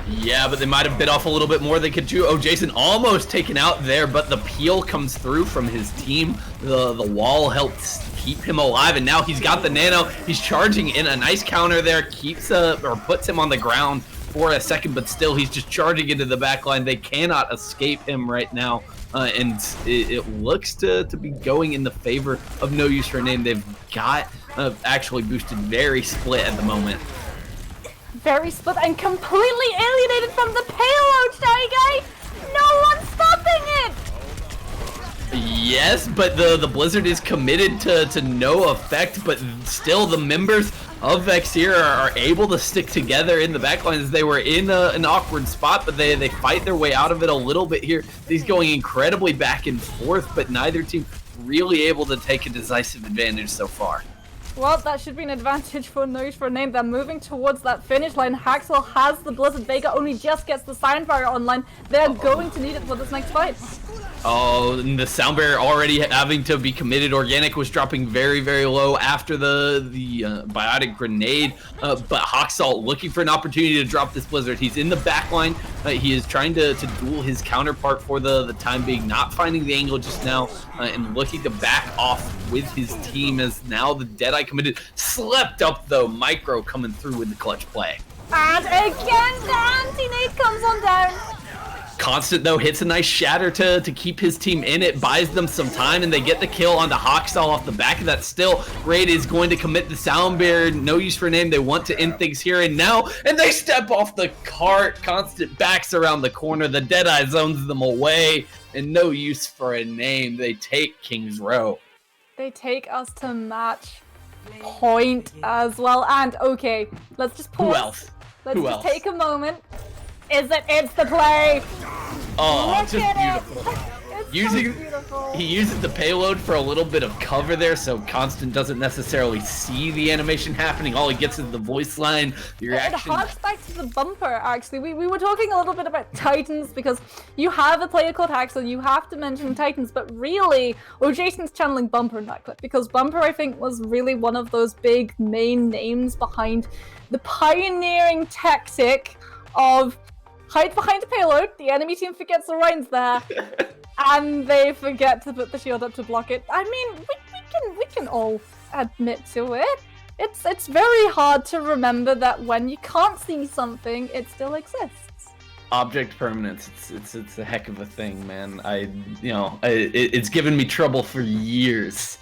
Yeah, but they might have bit off a little bit more they could chew. Oh, Jason almost taken out there, but the peel comes through from his team. The wall helps keep him alive, and now he's got the nano. He's charging in a nice counter there, keeps or puts him on the ground for a second, but still he's just charging into the backline. They cannot escape him right now, and it looks to be going in the favor of No Use for a Name. They've got actually boosted very split at the moment. Very split and completely alienated from the payload, Shy Guy! No one's stopping it! Yes, but the Blizzard is committed to no effect, but still the members of Vexere are able to stick together in the backlines. They were in an awkward spot, but they fight their way out of it a little bit here. He's going incredibly back and forth, but neither team really able to take a decisive advantage so far. Well, that should be an advantage for No Use for a Name. They're moving towards that finish line. Haxel has the Blizzard. Vega only just gets the Sound Barrier online. They're going to need it for this next fight. Oh, and the Sound Barrier already having to be committed. Organic was dropping very, very low after the Biotic Grenade. But Haxel looking for an opportunity to drop this Blizzard. He's in the back line. He is trying to duel his counterpart for the time being, not finding the angle just now, and looking to back off with his team as now the Deadeye committed. Slept up though, Micro coming through with the clutch play. And again, the anti-nade comes on down. Constant though hits a nice shatter to keep his team in it, buys them some time, and they get the kill onto Haxel off the back of that. Still, Raid is going to commit the Sound Barrier. No Use for a Name. They want to end things here and now, and they step off the cart. Constant backs around the corner. The Deadeye zones them away, and No Use for a Name. They take King's Row. They take us to match point as well. And okay, let's just pause. Who else? Let's take a moment. It's the play. Oh, Look just at beautiful. It's so beautiful. He uses the payload for a little bit of cover there, so Constant doesn't necessarily see the animation happening. All he gets is the voice line, the reaction. It harks back to the bumper, actually. We were talking a little bit about Titans because you have a player called Haxel, you have to mention Titans, but really, Jason's channeling Bumper in that clip because Bumper, I think, was really one of those big main names behind the pioneering tactic of hide behind a payload, the enemy team forgets the Rhine's there, and they forget to put the shield up to block it. I mean, we can all admit to it. It's very hard to remember that when you can't see something, it still exists. Object permanence, it's a heck of a thing, man. It's given me trouble for years.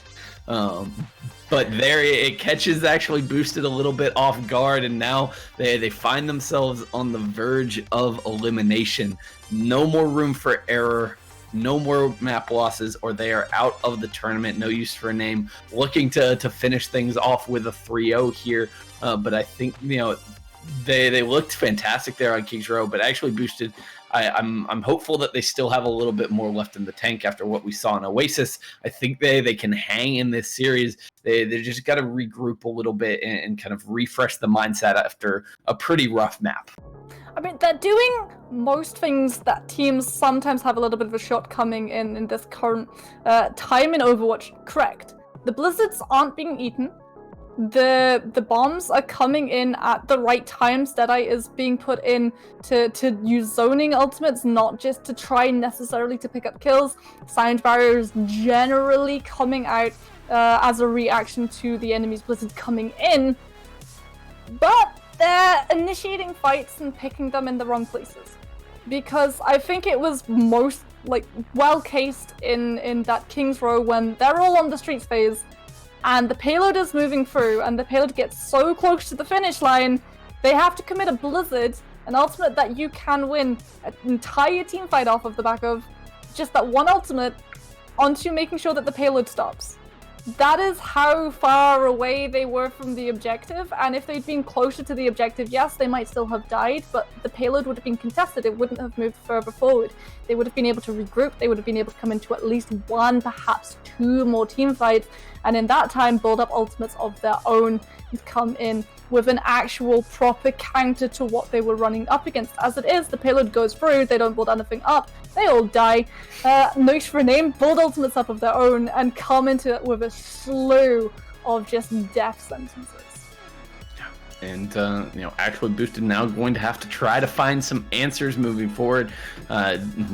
But there it catches, actually boosted a little bit off guard, and now they find themselves on the verge of elimination. No more room for error, no more map losses, or they are out of the tournament. No Use for a Name looking to finish things off with a 3-0 here, but I think they looked fantastic there on King's Row, but actually boosted. I'm hopeful that they still have a little bit more left in the tank after what we saw in Oasis. I think they can hang in this series. They just got to regroup a little bit and kind of refresh the mindset after a pretty rough map. I mean, they're doing most things that teams sometimes have a little bit of a shortcoming in this current time in Overwatch. Correct. The Blizzards aren't being eaten. The bombs are coming in at the right times. Deadeye is being put in to use zoning ultimates, not just to try necessarily to pick up kills. Sound barriers generally coming out as a reaction to the enemy's Blizzard coming in, but they're initiating fights and picking them in the wrong places. Because I think it was most well cased in that King's Row when they're all on the streets phase. And the payload is moving through, and the payload gets so close to the finish line, they have to commit a Blizzard, an ultimate that you can win an entire team fight off of the back of just that one ultimate, onto making sure that the payload stops. that is how far away they were from the objective, and if they'd been closer to the objective, yes, they might still have died, but the payload would have been contested. It wouldn't have moved further forward. They would have been able to regroup. They would have been able to come into at least one, perhaps two more team fights, and in that time build up ultimates of their own and come in with an actual proper counter to what they were running up against. As it is, the payload goes through, they don't build anything up, they all die. Note for a name, build ultimates up of their own and come into it with a slew of just death sentences. And, Actually Boosted now going to have to try to find some answers moving forward.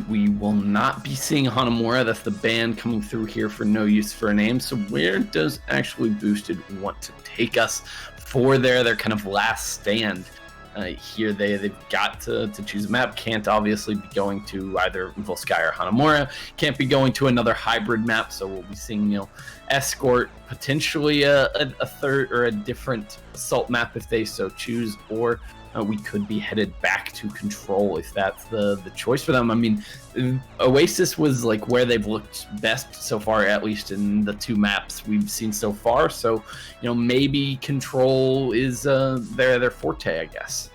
We will not be seeing Hanamura. That's the ban coming through here for No Use for a Name. So where does Actually Boosted want to take us for their kind of last stand? Here they've got to choose a map. Can't obviously be going to either Volsky or Hanamura. Can't be going to another hybrid map. So we'll be seeing Escort, potentially a third or a different assault map if they so choose, or we could be headed back to Control if that's the choice for them. I mean, Oasis was like where they've looked best so far, at least in the two maps we've seen so far. So, maybe Control is their forte, I guess.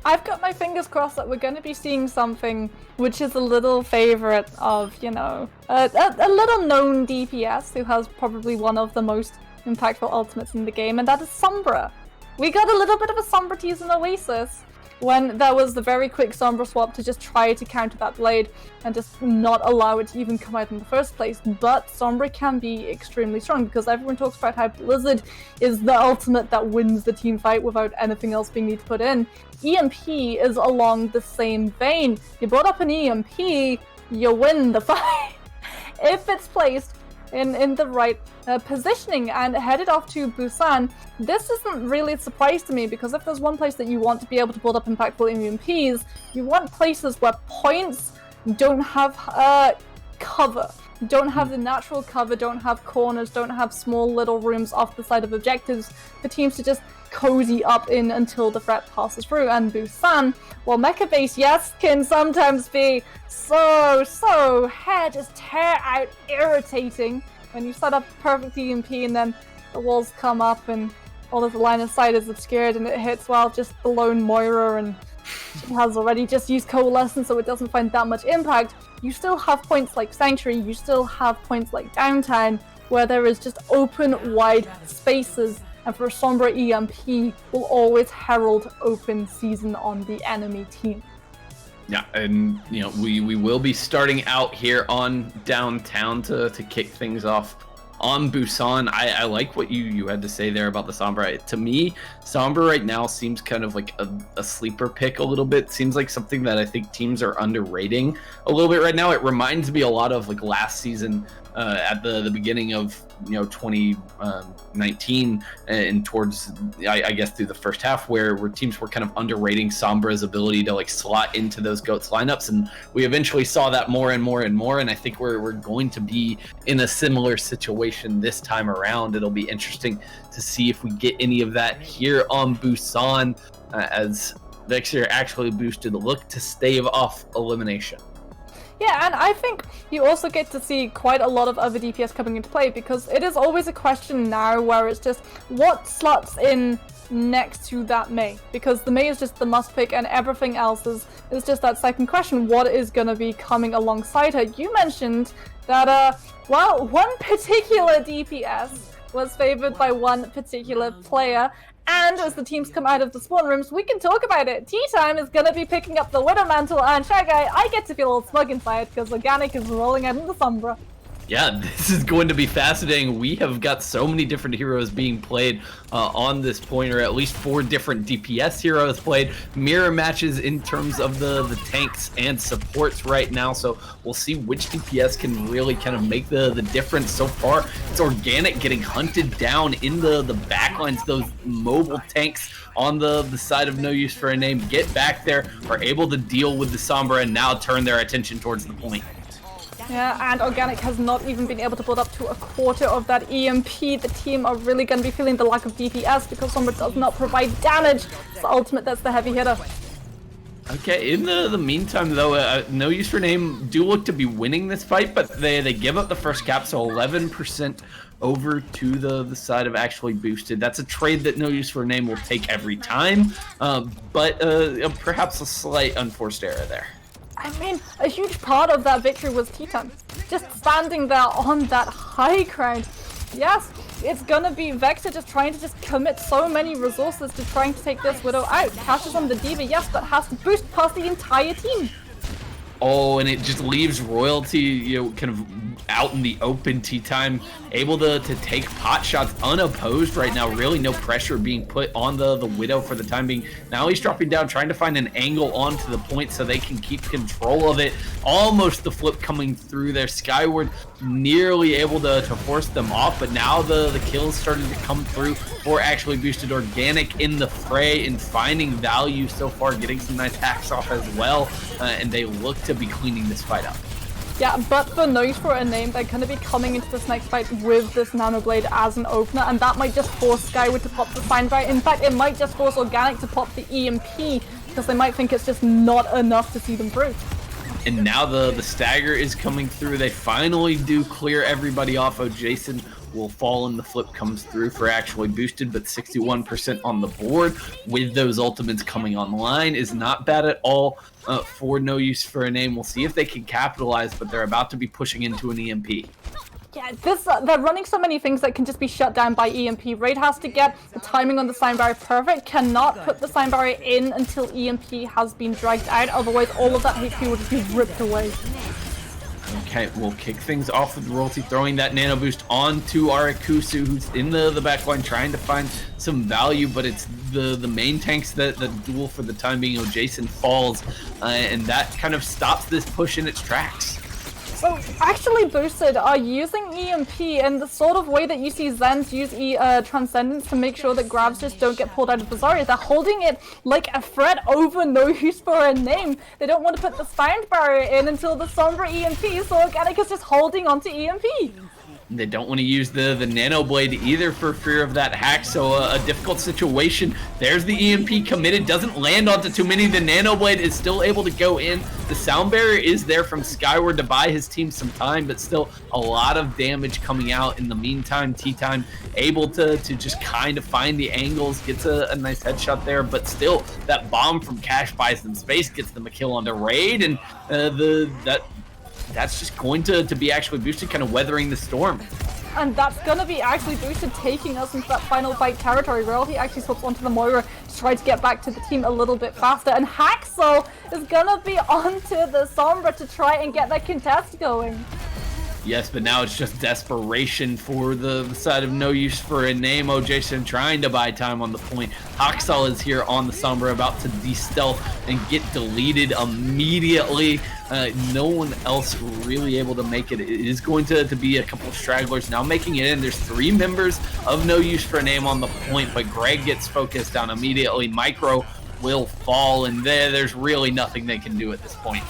I've got my fingers crossed that we're going to be seeing something which is a little favorite of, a little known DPS who has probably one of the most impactful ultimates in the game, and that is Sombra. We got a little bit of a Sombra tease in Oasis when there was the very quick Sombra swap to just try to counter that blade and just not allow it to even come out in the first place. But Sombra can be extremely strong because everyone talks about how Blizzard is the ultimate that wins the team fight without anything else being needed to put in. EMP is along the same vein. You brought up an EMP, you win the fight. If it's placed in the right positioning and headed off to Busan, this isn't really a surprise to me, because if there's one place that you want to be able to build up impactful EMPs, you want places where points don't have cover, don't have the natural cover, don't have corners, don't have small little rooms off the side of objectives for teams to just cozy up in until the threat passes through. And Busan, while mecha base, yes, can sometimes be so hair just tear out irritating when you set up a perfect EMP and then the walls come up and all of the line of sight is obscured and it hits, well, just the lone Moira, and she has already just used Coalescence, so it doesn't find that much impact. You still have points like Sanctuary, you still have points like Downtown, where there is just open, wide spaces, and for a Sombra EMP will always herald open season on the enemy team. Yeah, and we will be starting out here on Downtown to kick things off on Busan. I like what you had to say there about the Sombra. To me, Sombra right now seems kind of like a sleeper pick a little bit. Seems like something that I think teams are underrating a little bit right now. It reminds me a lot of like last season at the beginning of 2019 and towards I guess through the first half where teams were kind of underrating Sombra's ability to like slot into those GOATS lineups, and we eventually saw that more and more and more, and I think we're going to be in a similar situation this time around. It'll be interesting to see if we get any of that here on Busan as Vexere Actually Boosted look to stave off elimination. Yeah, and I think you also get to see quite a lot of other DPS coming into play, because it is always a question now where it's just what slots in next to that Mei, because the Mei is just the must pick and everything else is just that second question, what is going to be coming alongside her. You mentioned that one particular DPS was favored by one particular player, and as the teams come out of the spawn rooms, we can talk about it. Tea Time is going to be picking up the Widow Mantle, and Shy Guy, I get to feel a little smug inside because Organic is rolling out in the Sombra. Yeah, this is going to be fascinating. We have got so many different heroes being played on this point, or at least 4 different DPS heroes played. Mirror matches in terms of the tanks and supports right now, so we'll see which DPS can really kind of make the difference. So far, it's Organic getting hunted down in the backlines. Those mobile tanks on the side of No Use for a Name get back there, are able to deal with the Sombra, and now turn their attention towards the point. Yeah, and Organic has not even been able to build up to a quarter of that EMP. The team are really going to be feeling the lack of DPS because Sombra does not provide damage. It's the ultimate that's the heavy hitter. Okay, in the meantime, though, No Use for Name do look to be winning this fight, but they give up the first cap, so 11% over to the side of actually boosted. That's a trade that No Use for Name will take every time, but perhaps a slight unforced error there. I mean, a huge part of that victory was Titan. Just standing there on that high ground. Yes, it's gonna be Vexere just trying to just commit so many resources to trying to take this Widow out. Catches on the D.Va, yes, but has to boost past the entire team. Oh, and it just leaves Royalty, kind of out in the open. Tea Time able to take pot shots unopposed right now. Really no pressure being put on the Widow for the time being. Now he's dropping down, trying to find an angle onto the point so they can keep control of it. Almost the flip coming through there. Skyward nearly able to force them off, but now the kills starting to come through for actually boosted. Organic in the fray and finding value so far, getting some nice hacks off as well, and they look to be cleaning this fight up. Yeah, but for No Use for a Name, they're going to be coming into this next fight with this Nano Blade as an opener, and that might just force Skyward to pop the Sign Barrier. In fact, it might just force Organic to pop the EMP, because they might think it's just not enough to see them through. And now the stagger is coming through. They finally do clear everybody off. Jason will fall and the flip comes through for actually boosted, but 61% on the board with those ultimates coming online is not bad at all for No Use for a Name. We'll see if they can capitalize, but they're about to be pushing into an EMP. Yeah, they're running so many things that can just be shut down by EMP. Raid has to get the timing on the Sign Barrier perfect, cannot put the Sign Barrier in until EMP has been dragged out, otherwise all of that HP will just be ripped away. Okay, we'll kick things off with Royalty, throwing that Nano Boost onto Arikusu, who's in the back line trying to find some value, but it's the main tanks that duel for the time being. Jason falls, and that kind of stops this push in its tracks. So, actually Boosted are using EMP in the sort of way that you see Zens use Transcendence to make sure that grabs just don't get pulled out of Vexere. They're holding it like a threat over No Use for a Name. They don't want to put the Sound Barrier in until the Sombra EMP, so Organic is just holding onto EMP. They don't want to use the Nano Blade either for fear of that hack, so a difficult situation. There's the EMP committed, doesn't land onto too many. The Nano Blade is still able to go in. The Sound Barrier is there from Skyward to buy his team some time, but still a lot of damage coming out. In the meantime, Tea Time able to just kind of find the angles, gets a nice headshot there, but still that bomb from Cash buys them space, gets them a kill on the Raid, and that's just going to be actually boosted, kind of weathering the storm. And that's gonna be actually boosted, taking us into that final fight territory. Royalty actually swaps onto the Moira to try to get back to the team a little bit faster. And Haxel is gonna be onto the Sombra to try and get that contest going. Yes, but now it's just desperation for the side of No Use for a Name. Jason trying to buy time on the point. Haxel is here on the Sombra, about to de-stealth and get deleted immediately. No one else really able to make it. It is going to be a couple of stragglers now making it in. There's 3 members of No Use for a Name on the point, but Greg gets focused on immediately. Micro will fall, and there's really nothing they can do at this point.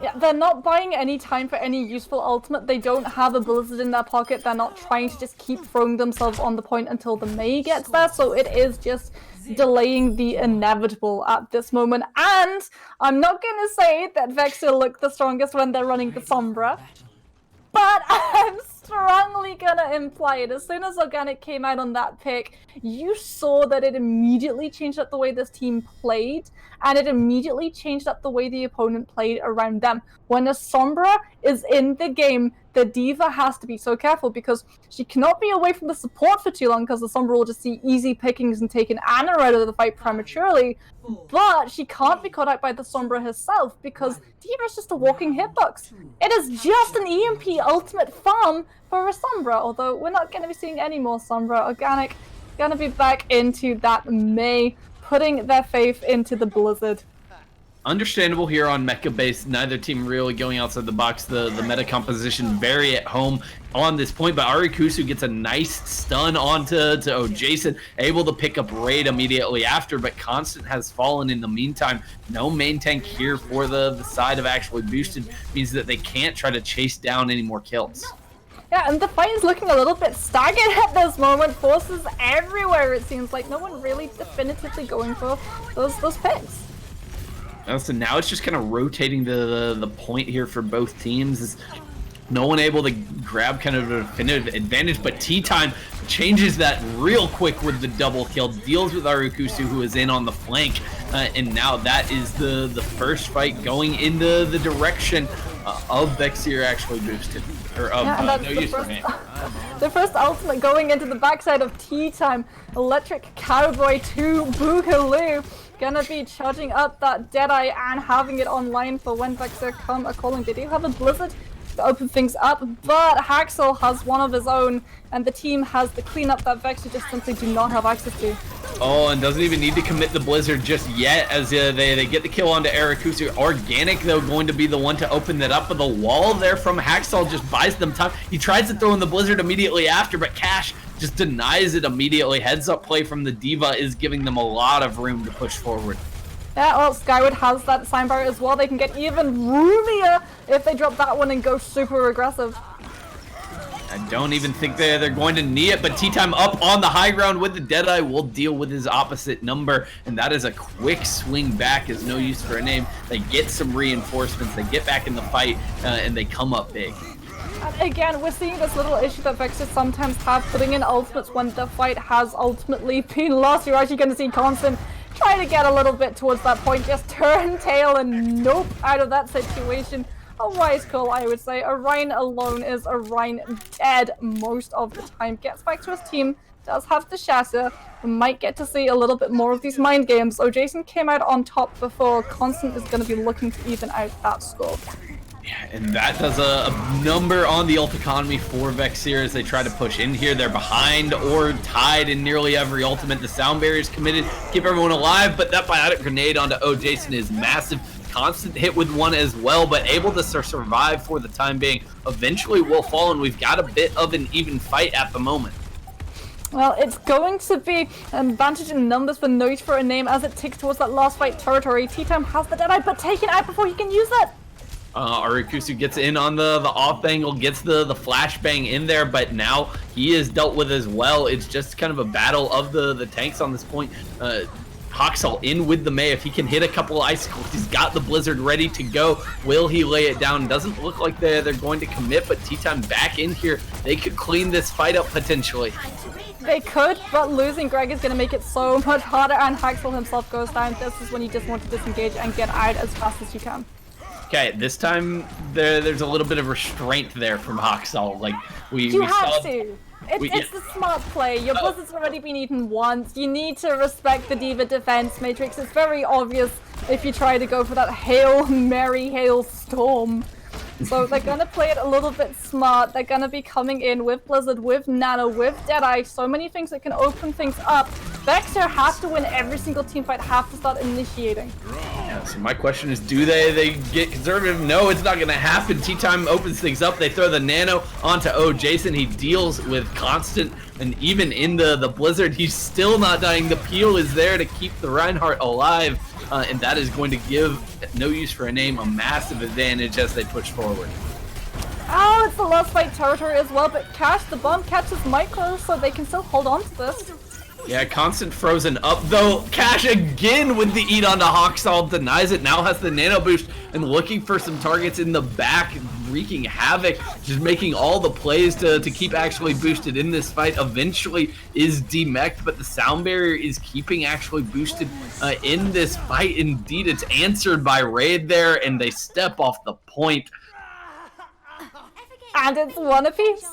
Yeah, they're not buying any time for any useful ultimate. They don't have a Blizzard in their pocket. They're not trying to just keep throwing themselves on the point until the Mei gets there. So it is just delaying the inevitable at this moment. And I'm not going to say that Vexere look the strongest when they're running the Sombra, but I'm strongly gonna imply it. As soon as Organic came out on that pick, you saw that it immediately changed up the way this team played, and it immediately changed up the way the opponent played around them. When a Sombra is in the game, the D.Va has to be so careful, because she cannot be away from the support for too long, because the Sombra will just see easy pickings and take an Ana out of the fight prematurely. But she can't be caught out by the Sombra herself, because D.Va is just a walking hitbox. It is just an EMP ultimate farm for a Sombra, although we're not going to be seeing any more Sombra. Organic going to be back into that Mei, putting their faith into the Blizzard. Understandable here on mecha base. Neither team really going outside the box. The meta composition very at home on this point, but Arikusu gets a nice stun onto Jason, able to pick up Raid immediately after, but Constant has fallen in the meantime. No main tank here for the side of actually boosted, means that they can't try to chase down any more kills. Yeah, and the fight is looking a little bit staggered at this moment. Forces everywhere, it seems like. No one really definitively going for those picks. So now it's just kind of rotating the point here for both teams. No one able to grab kind of a definitive advantage, but Tea Time changes that real quick with the double kill, deals with Arukusu, who is in on the flank, and now that is the first fight going in the direction of Vexere actually boosted, or of no use for name. The first ultimate going into the backside of Tea Time. Electric Cowboy to Boogaloo. Gonna be charging up that Deadeye and having it online for when Vexere come a-calling. They do have a Blizzard to open things up, but Haxel has one of his own, and the team has the cleanup that Vexere just simply do not have access to. Oh, and doesn't even need to commit the Blizzard just yet, as they get the kill onto Arukusu. Organic, though, going to be the one to open that up, but the wall there from Haxel just buys them time. He tries to throw in the Blizzard immediately after, but Cash just denies it immediately. Heads up play from the Diva is giving them a lot of room to push forward. Yeah, well, Skyward has that sign bar as well. They can get even roomier if they drop that one and go super aggressive. I don't even think they're going to knee it, but Tea Time up on the high ground with the Deadeye will deal with his opposite number, and that is a quick swing back, is no use for a name. They get some reinforcements, they get back in the fight, and they come up big. And again, we're seeing this little issue that Vexere sometimes have, putting in ultimates when the fight has ultimately been lost. You're actually going to see Constant try to get a little bit towards that point, just turn tail and nope out of that situation. A wise call, I would say. Orion alone is Orion dead most of the time. Gets back to his team, does have the shatter. We might get to see a little bit more of these mind games. Oh, Jason came out on top before. Constant is going to be looking to even out that score. Yeah, and that does a number on the ult economy for Vexere as they try to push in here. They're behind or tied in nearly every ultimate. The sound barrier is committed, keep everyone alive, but that biotic grenade onto O. Jason is massive. Constant hit with one as well, but able to survive for the time being. Eventually will fall, and we've got a bit of an even fight at the moment. Well, it's going to be an advantage in numbers for Noise for a name as it ticks towards that last fight territory. Tea Time has the Deadeye, but taken out before he can use it. Arukusu gets in on the off angle, gets the flashbang in there, but now he is dealt with as well. It's just kind of a battle of the tanks on this point. Haxel in with the May. If he can hit a couple of icicles, he's got the Blizzard ready to go. Will he lay it down? Doesn't look like they're going to commit, but Tea Time back in here. They could clean this fight up potentially. They could, but losing Greg is going to make it so much harder, and Haxel himself goes down. This is when you just want to disengage and get out as fast as you can. Okay, this time there's a little bit of restraint there from Haxel. Like you have to. It's the smart play. Your Blizzard's already been eaten once. You need to respect the Diva defense matrix. It's very obvious if you try to go for that Hail Mary Hail Storm. So they're gonna play it a little bit smart. They're gonna be coming in with Blizzard, with Nano, with Deadeye. So many things that can open things up. Vexere has to win every single team fight, have to start initiating. Yeah, so my question is, do they get conservative? No, it's not gonna happen. Tea Time opens things up. They throw the Nano onto O. Jason. He deals with Constant, and even in the Blizzard, he's still not dying. The peel is there to keep the Reinhardt alive, and that is going to give No Use for a Name a massive advantage as they push forward. Oh, it's the last fight territory as well, but Cash, the bomb catches Micro, so they can still hold on to this. Yeah, Constant frozen up though. Cash again with the eat onto Haxel, denies it, now has the nano boost and looking for some targets in the back, wreaking havoc, just making all the plays to keep actually boosted in this fight. Eventually is demeched, but the sound barrier is keeping actually boosted in this fight. Indeed, it's answered by Raid there, and they step off the point. And it's one apiece.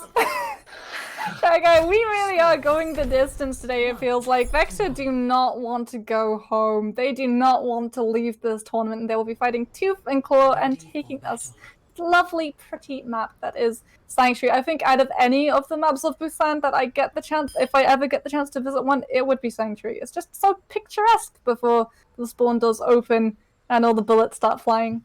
Okay, we really are going the distance today, it feels like. Vexere do not want to go home. They do not want to leave this tournament, and they will be fighting tooth and claw and taking us lovely, pretty map that is Sanctuary. I think out of any of the maps of Busan that I get the chance, if I ever get the chance to visit one, it would be Sanctuary. It's just so picturesque before the spawn doors open and all the bullets start flying.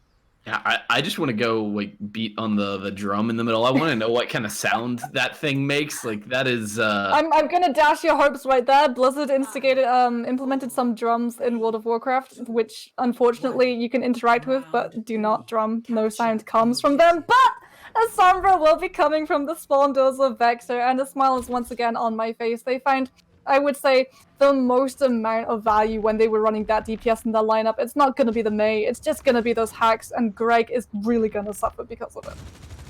Yeah, I just want to go like beat on the drum in the middle. I want to know what kind of sound that thing makes. Like that is. I'm gonna dash your hopes right there. Blizzard implemented some drums in World of Warcraft, which unfortunately you can interact with, but do not drum. No sound comes from them. But a Sombra will be coming from the spawn doors of Vexere, and a smile is once again on my face. They find I would say, the most amount of value when they were running that DPS in their lineup. It's not going to be the Mei, it's just going to be those hacks, and Greg is really going to suffer because of it.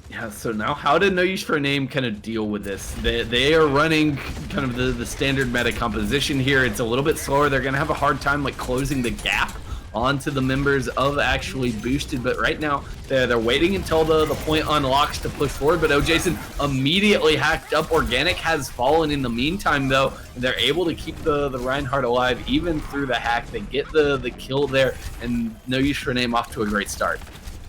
Yeah, so now how did No Use for a Name kind of deal with this? They are running kind of the standard meta composition here. It's a little bit slower. They're going to have a hard time like closing the gap onto the members of actually boosted, but right now they're waiting until the point unlocks to push forward. But Jason immediately hacked up. Organic has fallen in the meantime though, and they're able to keep the Reinhardt alive even through the hack. They get the kill there, and No Use for a Name off to a great start.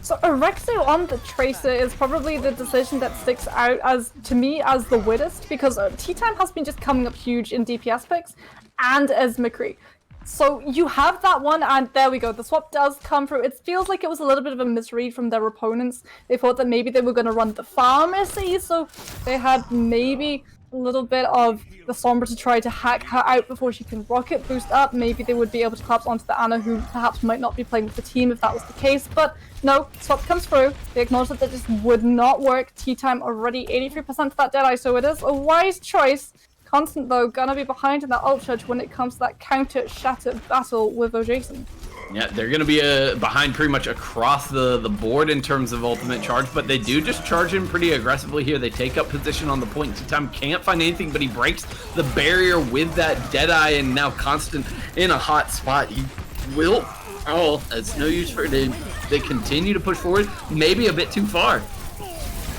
So Orexo on the Tracer is probably the decision that sticks out as to me as the weirdest, because Tea Time has been just coming up huge in DPS picks and as McCree. So you have that one, and there we go. The swap does come through. It feels like it was a little bit of a misread from their opponents. They thought that maybe they were going to run the pharmacy, so they had maybe a little bit of the Sombra to try to hack her out before she can rocket boost up. Maybe they would be able to collapse onto the Ana, who perhaps might not be playing with the team if that was the case. But no, swap comes through. They acknowledge that this would not work. Tea Time already 83% of that Deadeye, so it is a wise choice. Constant, though, gonna be behind in that ult charge when it comes to that counter shatter battle with Jason. Yeah, they're going to be behind pretty much across the board in terms of ultimate charge, but they do just charge in pretty aggressively here. They take up position on the point. Tea Time can't find anything, but he breaks the barrier with that Deadeye, and now Constant in a hot spot. He will... Oh, it's No Use for a Name. They continue to push forward, maybe a bit too far.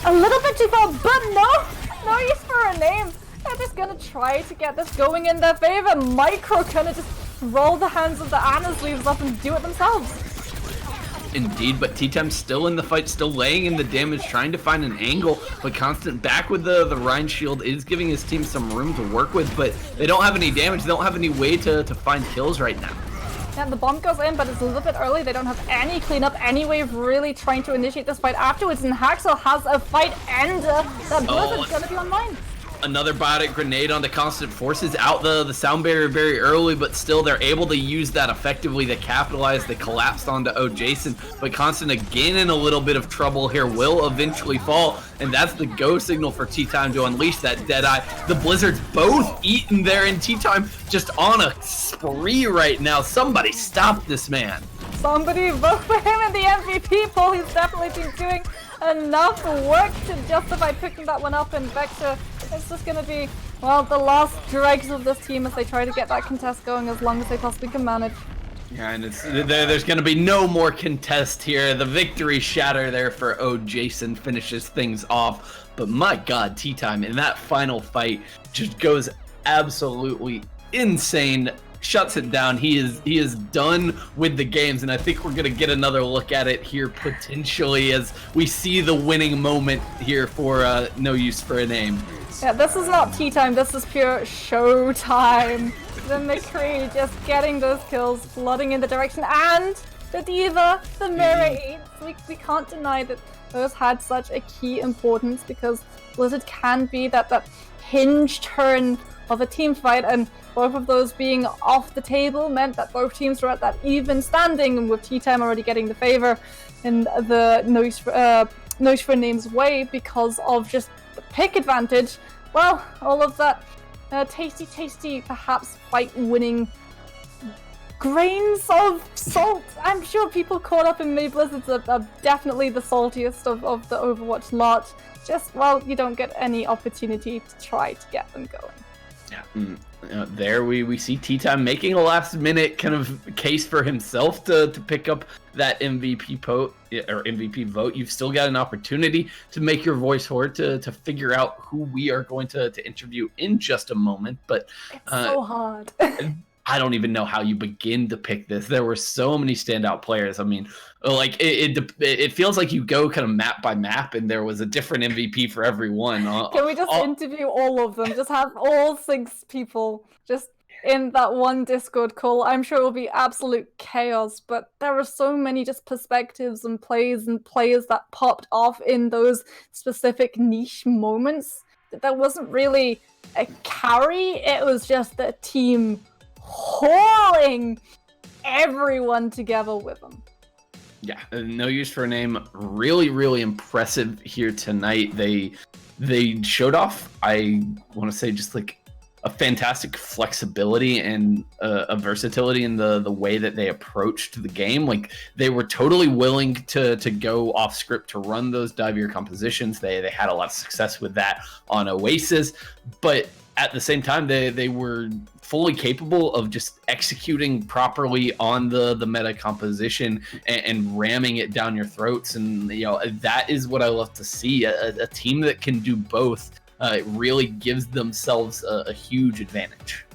A little bit too far, but no use for a name. They're just gonna try to get this going in their favor. Micro gonna just roll the hands of the Ana sleeves up and do it themselves. Indeed, but Tea Time's still in the fight, still laying in the damage, trying to find an angle, but Constant back with the Rhine shield is giving his team some room to work with, but they don't have any damage, they don't have any way to find kills right now. Yeah, the bomb goes in, but it's a little bit early. They don't have any cleanup, any way of really trying to initiate this fight afterwards, and Haxel has a fight ender. That Blizzard's gonna be online. Another biotic grenade onto Constant, forces out the sound barrier very early, but still they're able to use that effectively to capitalize. They collapsed onto Jason, but Constant again in a little bit of trouble here, will eventually fall, and that's the go signal for Tea Time to unleash that Deadeye. The Blizzards both eaten there, and Tea Time just on a spree right now. Somebody stop this man. Somebody vote for him in the MVP poll. He's definitely been doing enough work to justify picking that one up, and Vexere, it's just going to be, well, the last dregs of this team as they try to get that contest going as long as they possibly can manage. Yeah, and there's going to be no more contest here. The victory shatter there for Jason finishes things off. But my God, Tea Time in that final fight just goes absolutely insane. Shuts it down. He is done with the games, and I think we're gonna get another look at it here potentially as we see the winning moment here for No Use for a Name. Yeah, this is not Tea Time, this is pure show time. The McCree just getting those kills, flooding in the direction, and the D.Va, the Mirror Eats. We can't deny that those had such a key importance, because Blizzard can be that hinge turn of a team fight, and both of those being off the table meant that both teams were at that even standing, and with Tea Time already getting the favor in the No Use for a Name's way because of just the pick advantage. Well, all of that tasty, perhaps fight-winning grains of salt. I'm sure people caught up in May Blizzards are definitely the saltiest of the Overwatch lot. Just, well, you don't get any opportunity to try to get them going. Yeah, there we see Tea Time making a last minute kind of case for himself to pick up that MVP vote. You've still got an opportunity to make your voice heard, to figure out who we are going to interview in just a moment. But it's so hard. I don't even know how you begin to pick this. There were so many standout players. I mean, like it feels like you go kind of map by map, and there was a different MVP for everyone. Can we just interview all of them? Just have all 6 people just in that one Discord call. I'm sure it will be absolute chaos, but there are so many just perspectives and plays and players that popped off in those specific niche moments. There wasn't really a carry. It was just the team hauling everyone together with them. Yeah, No Use for a Name, really impressive here tonight. They showed off, I want to say, just like a fantastic flexibility and a versatility in the way that they approached the game. Like they were totally willing to go off script to run those dive-year compositions. They had a lot of success with that on Oasis, but at the same time, they were fully capable of just executing properly on the meta composition and ramming it down your throats. And that is what I love to see. A team that can do both really gives themselves a huge advantage.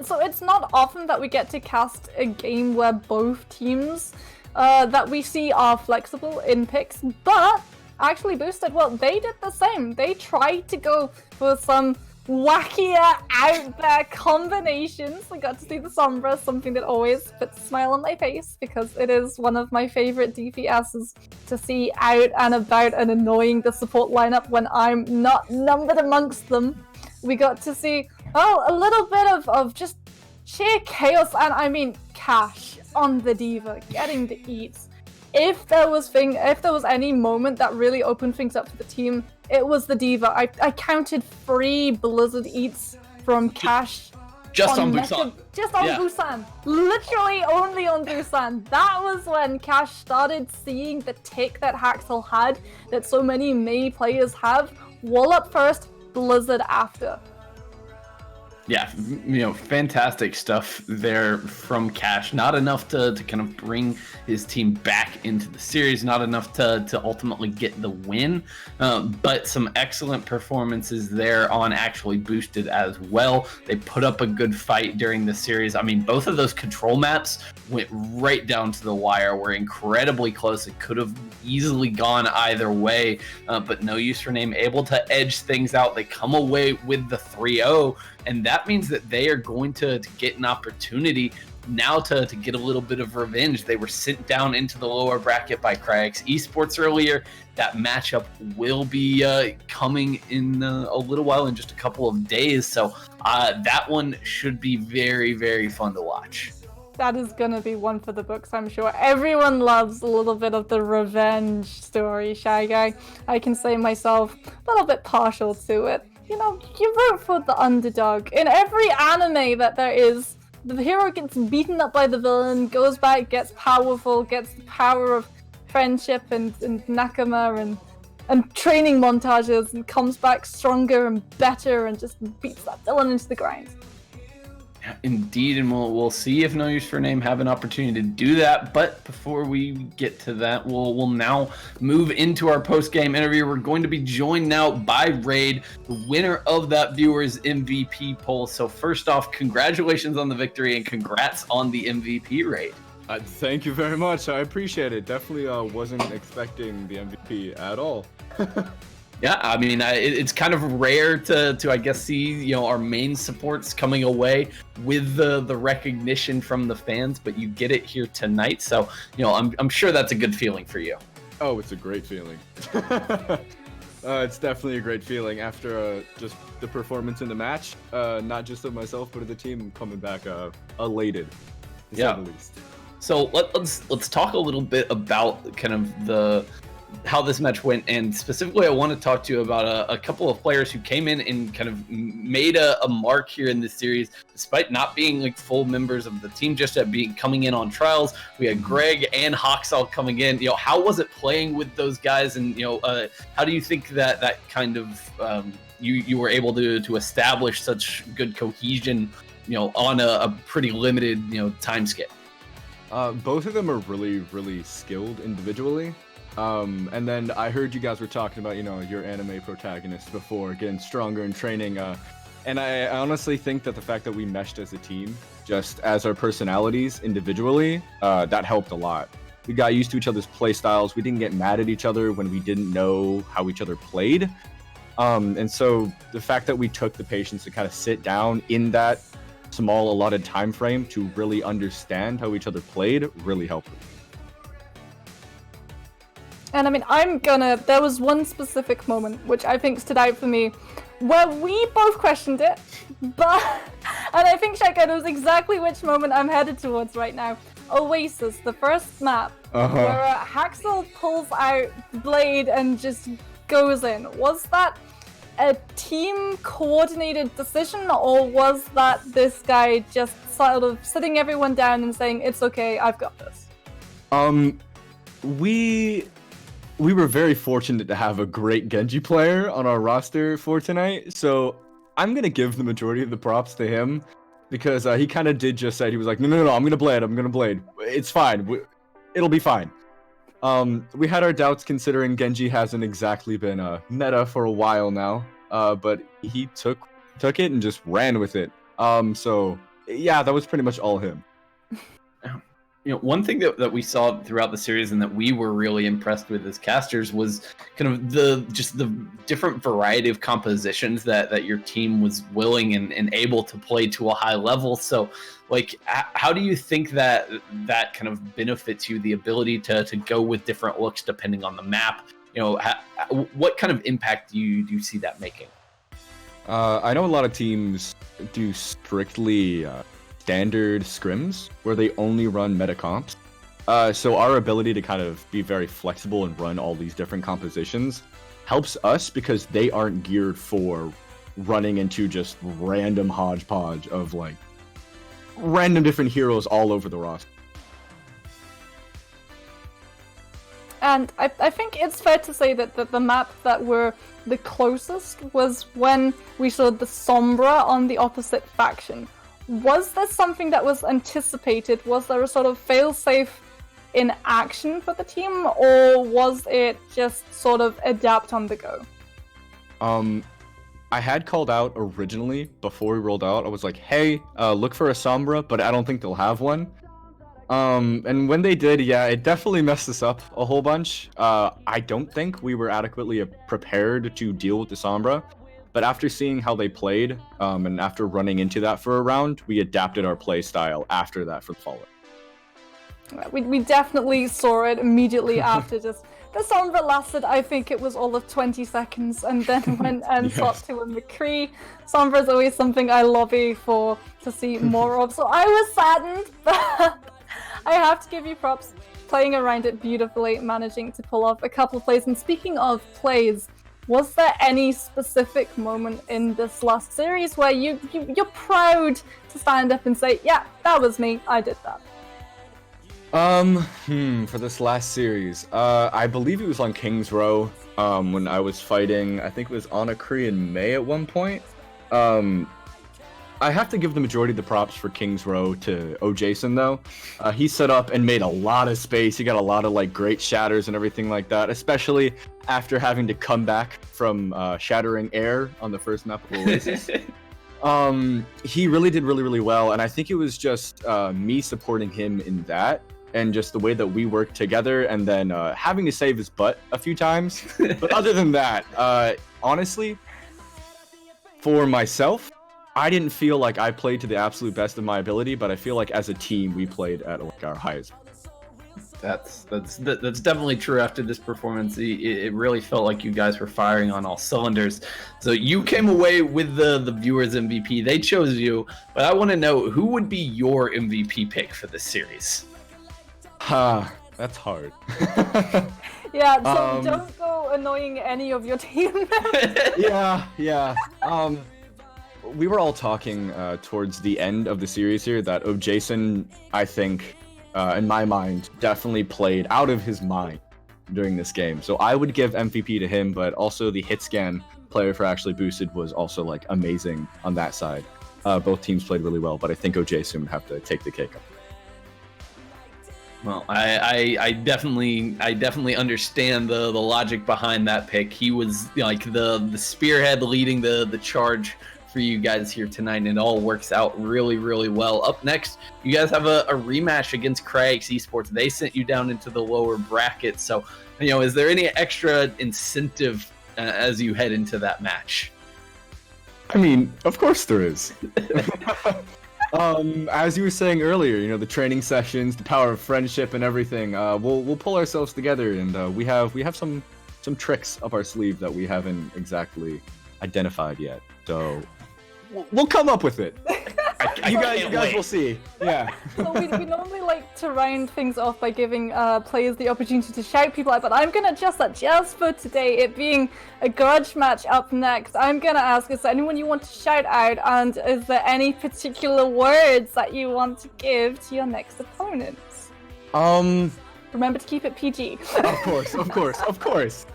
So it's not often that we get to cast a game where both teams that we see are flexible in picks, but actually Boosted, well, they did the same. They tried to go for some wackier out there combinations. I got to see the Sombra, something that always puts a smile on my face because it is one of my favorite DPSs to see out and about and annoying the support lineup when I'm not numbered amongst them. We got to see a little bit of just sheer chaos, and I mean Cash on the D.Va getting the eats. If there was any moment that really opened things up for the team, it was the D.Va. I counted 3 Blizzard eats from Cash. Just on Busan. Just on Busan. Literally only on Busan. That was when Cash started seeing the tick that Haxel had, that so many Mei players have. Wallop first, Blizzard after. Yeah, fantastic stuff there from Cash. Not enough to kind of bring his team back into the series, not enough to ultimately get the win, but some excellent performances there on actually Boosted as well. They put up a good fight during the series. I mean, both of those control maps went right down to the wire, were incredibly close. It could have easily gone either way, but No Username able to edge things out. They come away with the 3-0, and that means that they are going to get an opportunity now to get a little bit of revenge. They were sent down into the lower bracket by Cryax Esports earlier. That matchup will be coming in a little while, in just a couple of days. So that one should be very, very fun to watch. That is gonna be one for the books, I'm sure. Everyone loves a little bit of the revenge story, Shy Guy. I can say myself, a little bit partial to it. You root for the underdog. In every anime that there is, the hero gets beaten up by the villain, goes back, gets powerful, gets the power of friendship and nakama and training montages, and comes back stronger and better and just beats that villain into the ground. Indeed, and we'll see if No Username have an opportunity to do that. But before we get to that, we'll now move into our post-game interview. We're going to be joined now by Raid, the winner of that viewers MVP poll. So first off, congratulations on the victory and congrats on the MVP, Raid. Thank you very much. I appreciate it. Definitely wasn't expecting the MVP at all. Yeah, I mean, it's kind of rare to I guess see our main supports coming away with the recognition from the fans, but you get it here tonight. So I'm sure that's a good feeling for you. Oh, it's a great feeling. It's definitely a great feeling after just the performance in the match, not just of myself but of the team. Coming back elated, to say the least. So let's talk a little bit about kind of how this match went, and specifically I want to talk to you about a couple of players who came in and kind of made a mark here in this series, despite not being like full members of the team, just at coming in on trials. We had Greg and Hoxall coming in. How was it playing with those guys, and how do you think that kind of you were able to establish such good cohesion on a pretty limited time scale? Both of them are really, really skilled individually. And then I heard you guys were talking about, your anime protagonists before, getting stronger in training. And I honestly think that the fact that we meshed as a team, just as our personalities individually, that helped a lot. We got used to each other's play styles. We didn't get mad at each other when we didn't know how each other played. And so the fact that we took the patience to kind of sit down in that small allotted time frame to really understand how each other played really helped. And I mean, there was one specific moment which I think stood out for me, where we both questioned it, and I think Shaka knows exactly which moment I'm headed towards right now. Oasis, the first map, where Haxel pulls out Blade and just goes in. Was that a team coordinated decision, or was that this guy just sort of sitting everyone down and saying, it's okay, I've got this? We were very fortunate to have a great Genji player on our roster for tonight, so I'm gonna give the majority of the props to him, because he kind of did just say, he was like, no, I'm gonna blade, it's fine, it'll be fine. We had our doubts considering Genji hasn't exactly been meta for a while now, but he took it and just ran with it. So yeah, that was pretty much all him. You know, one thing that we saw throughout the series and that we were really impressed with as casters was kind of the different variety of compositions that your team was willing and able to play to a high level. So, like, how do you think that kind of benefits you, the ability to go with different looks depending on the map? You know, what kind of impact do you see that making? I know a lot of teams do strictly standard scrims where they only run meta comps. So our ability to kind of be very flexible and run all these different compositions helps us, because they aren't geared for running into just random hodgepodge of like random different heroes all over the roster. And I think it's fair to say that the map that were the closest was when we saw the Sombra on the opposite faction. Was there something that was anticipated? Was there a sort of failsafe in action for the team, or was it just sort of adapt on the go? I had called out originally before we rolled out. I was like, hey, look for a Sombra, but I don't think they'll have one. And when they did, yeah, it definitely messed us up a whole bunch. I don't think we were adequately prepared to deal with the Sombra. But after seeing how they played, and after running into that for a round, we adapted our play style after that for the follow-up. We definitely saw it immediately after. Just the Sombra lasted, I think it was all of 20 seconds, and then went and swapped to a McCree. Sombra is always something I lobby for to see more of, so I was saddened, but I have to give you props, playing around it beautifully, managing to pull off a couple of plays. And speaking of plays, was there any specific moment in this last series where you're proud to stand up and say, yeah, that was me, I did that? For this last series, I believe it was on King's Row, when I was fighting, I think it was Anna Kree in May at one point. I have to give the majority of the props for King's Row to Jason though. He set up and made a lot of space. He got a lot of like great shatters and everything like that, especially after having to come back from shattering air on the first map of Oasis. He really did really well, and I think it was just me supporting him in that, and just the way that we worked together, and then having to save his butt a few times. But other than that, honestly, for myself, I didn't feel like I played to the absolute best of my ability, but I feel like as a team we played at like our highest. That's definitely true. After this performance, it really felt like you guys were firing on all cylinders. So you came away with the viewers MVP. They chose you, but I want to know, who would be your MVP pick for this series? That's hard. Yeah, so don't go annoying any of your team. Yeah. We were all talking towards the end of the series here that Jason, I think, in my mind, definitely played out of his mind during this game. So I would give MVP to him, but also the hit scan player for Actually Boosted was also like amazing on that side. Both teams played really well, but I think Jason would have to take the cake up. Well, I definitely understand the logic behind that pick. He was like the spearhead leading the charge for you guys here tonight, and it all works out really well. Up next, you guys have a rematch against Cryx Esports. They sent you down into the lower bracket, so is there any extra incentive as you head into that match? I mean, of course there is. As you were saying earlier, the training sessions, the power of friendship and everything, we'll pull ourselves together, and we have some tricks up our sleeve that we haven't exactly identified yet, so we'll come up with it. I You can't guys wait. will see. Yeah. So we normally like to round things off by giving players the opportunity to shout people out, but I'm gonna adjust that just for today, it being a grudge match up next. I'm gonna ask, is there anyone you want to shout out, and is there any particular words that you want to give to your next opponents? Remember to keep it PG. Of course.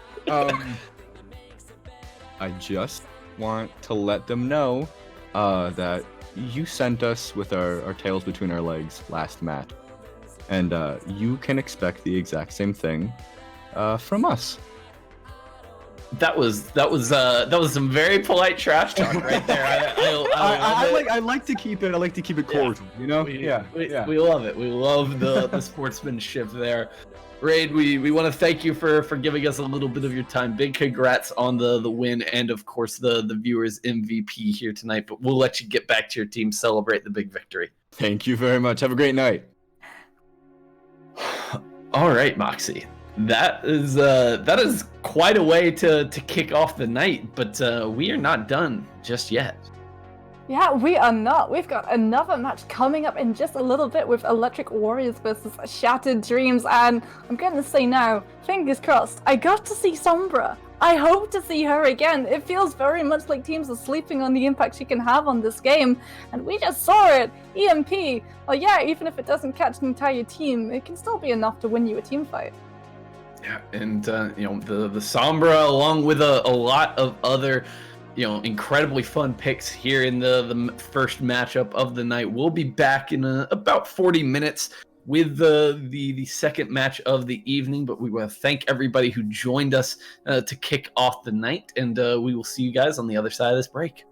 I just want to let them know that you sent us with our tails between our legs last match, and you can expect the exact same thing from us. That was some very polite trash talk right there. I like to keep it cordial, you know? We love it. We love the sportsmanship there. Raid, we want to thank you for giving us a little bit of your time. Big congrats on the win, and of course the viewers MVP here tonight. But we'll let you get back to your team, celebrate the big victory. Thank you very much. Have a great night. All right, Moxie. That is quite a way to kick off the night, but we are not done just yet. Yeah, we are not. We've got another match coming up in just a little bit with Electric Warriors versus Shattered Dreams, and I'm going to say now, fingers crossed, I got to see Sombra. I hope to see her again. It feels very much like teams are sleeping on the impact she can have on this game, and we just saw it. EMP. Well, yeah, even if it doesn't catch an entire team, it can still be enough to win you a team fight. Yeah, and the Sombra, along with a lot of other incredibly fun picks here in the first matchup of the night. We'll be back in about 40 minutes with the second match of the evening, but we want to thank everybody who joined us to kick off the night, and we will see you guys on the other side of this break.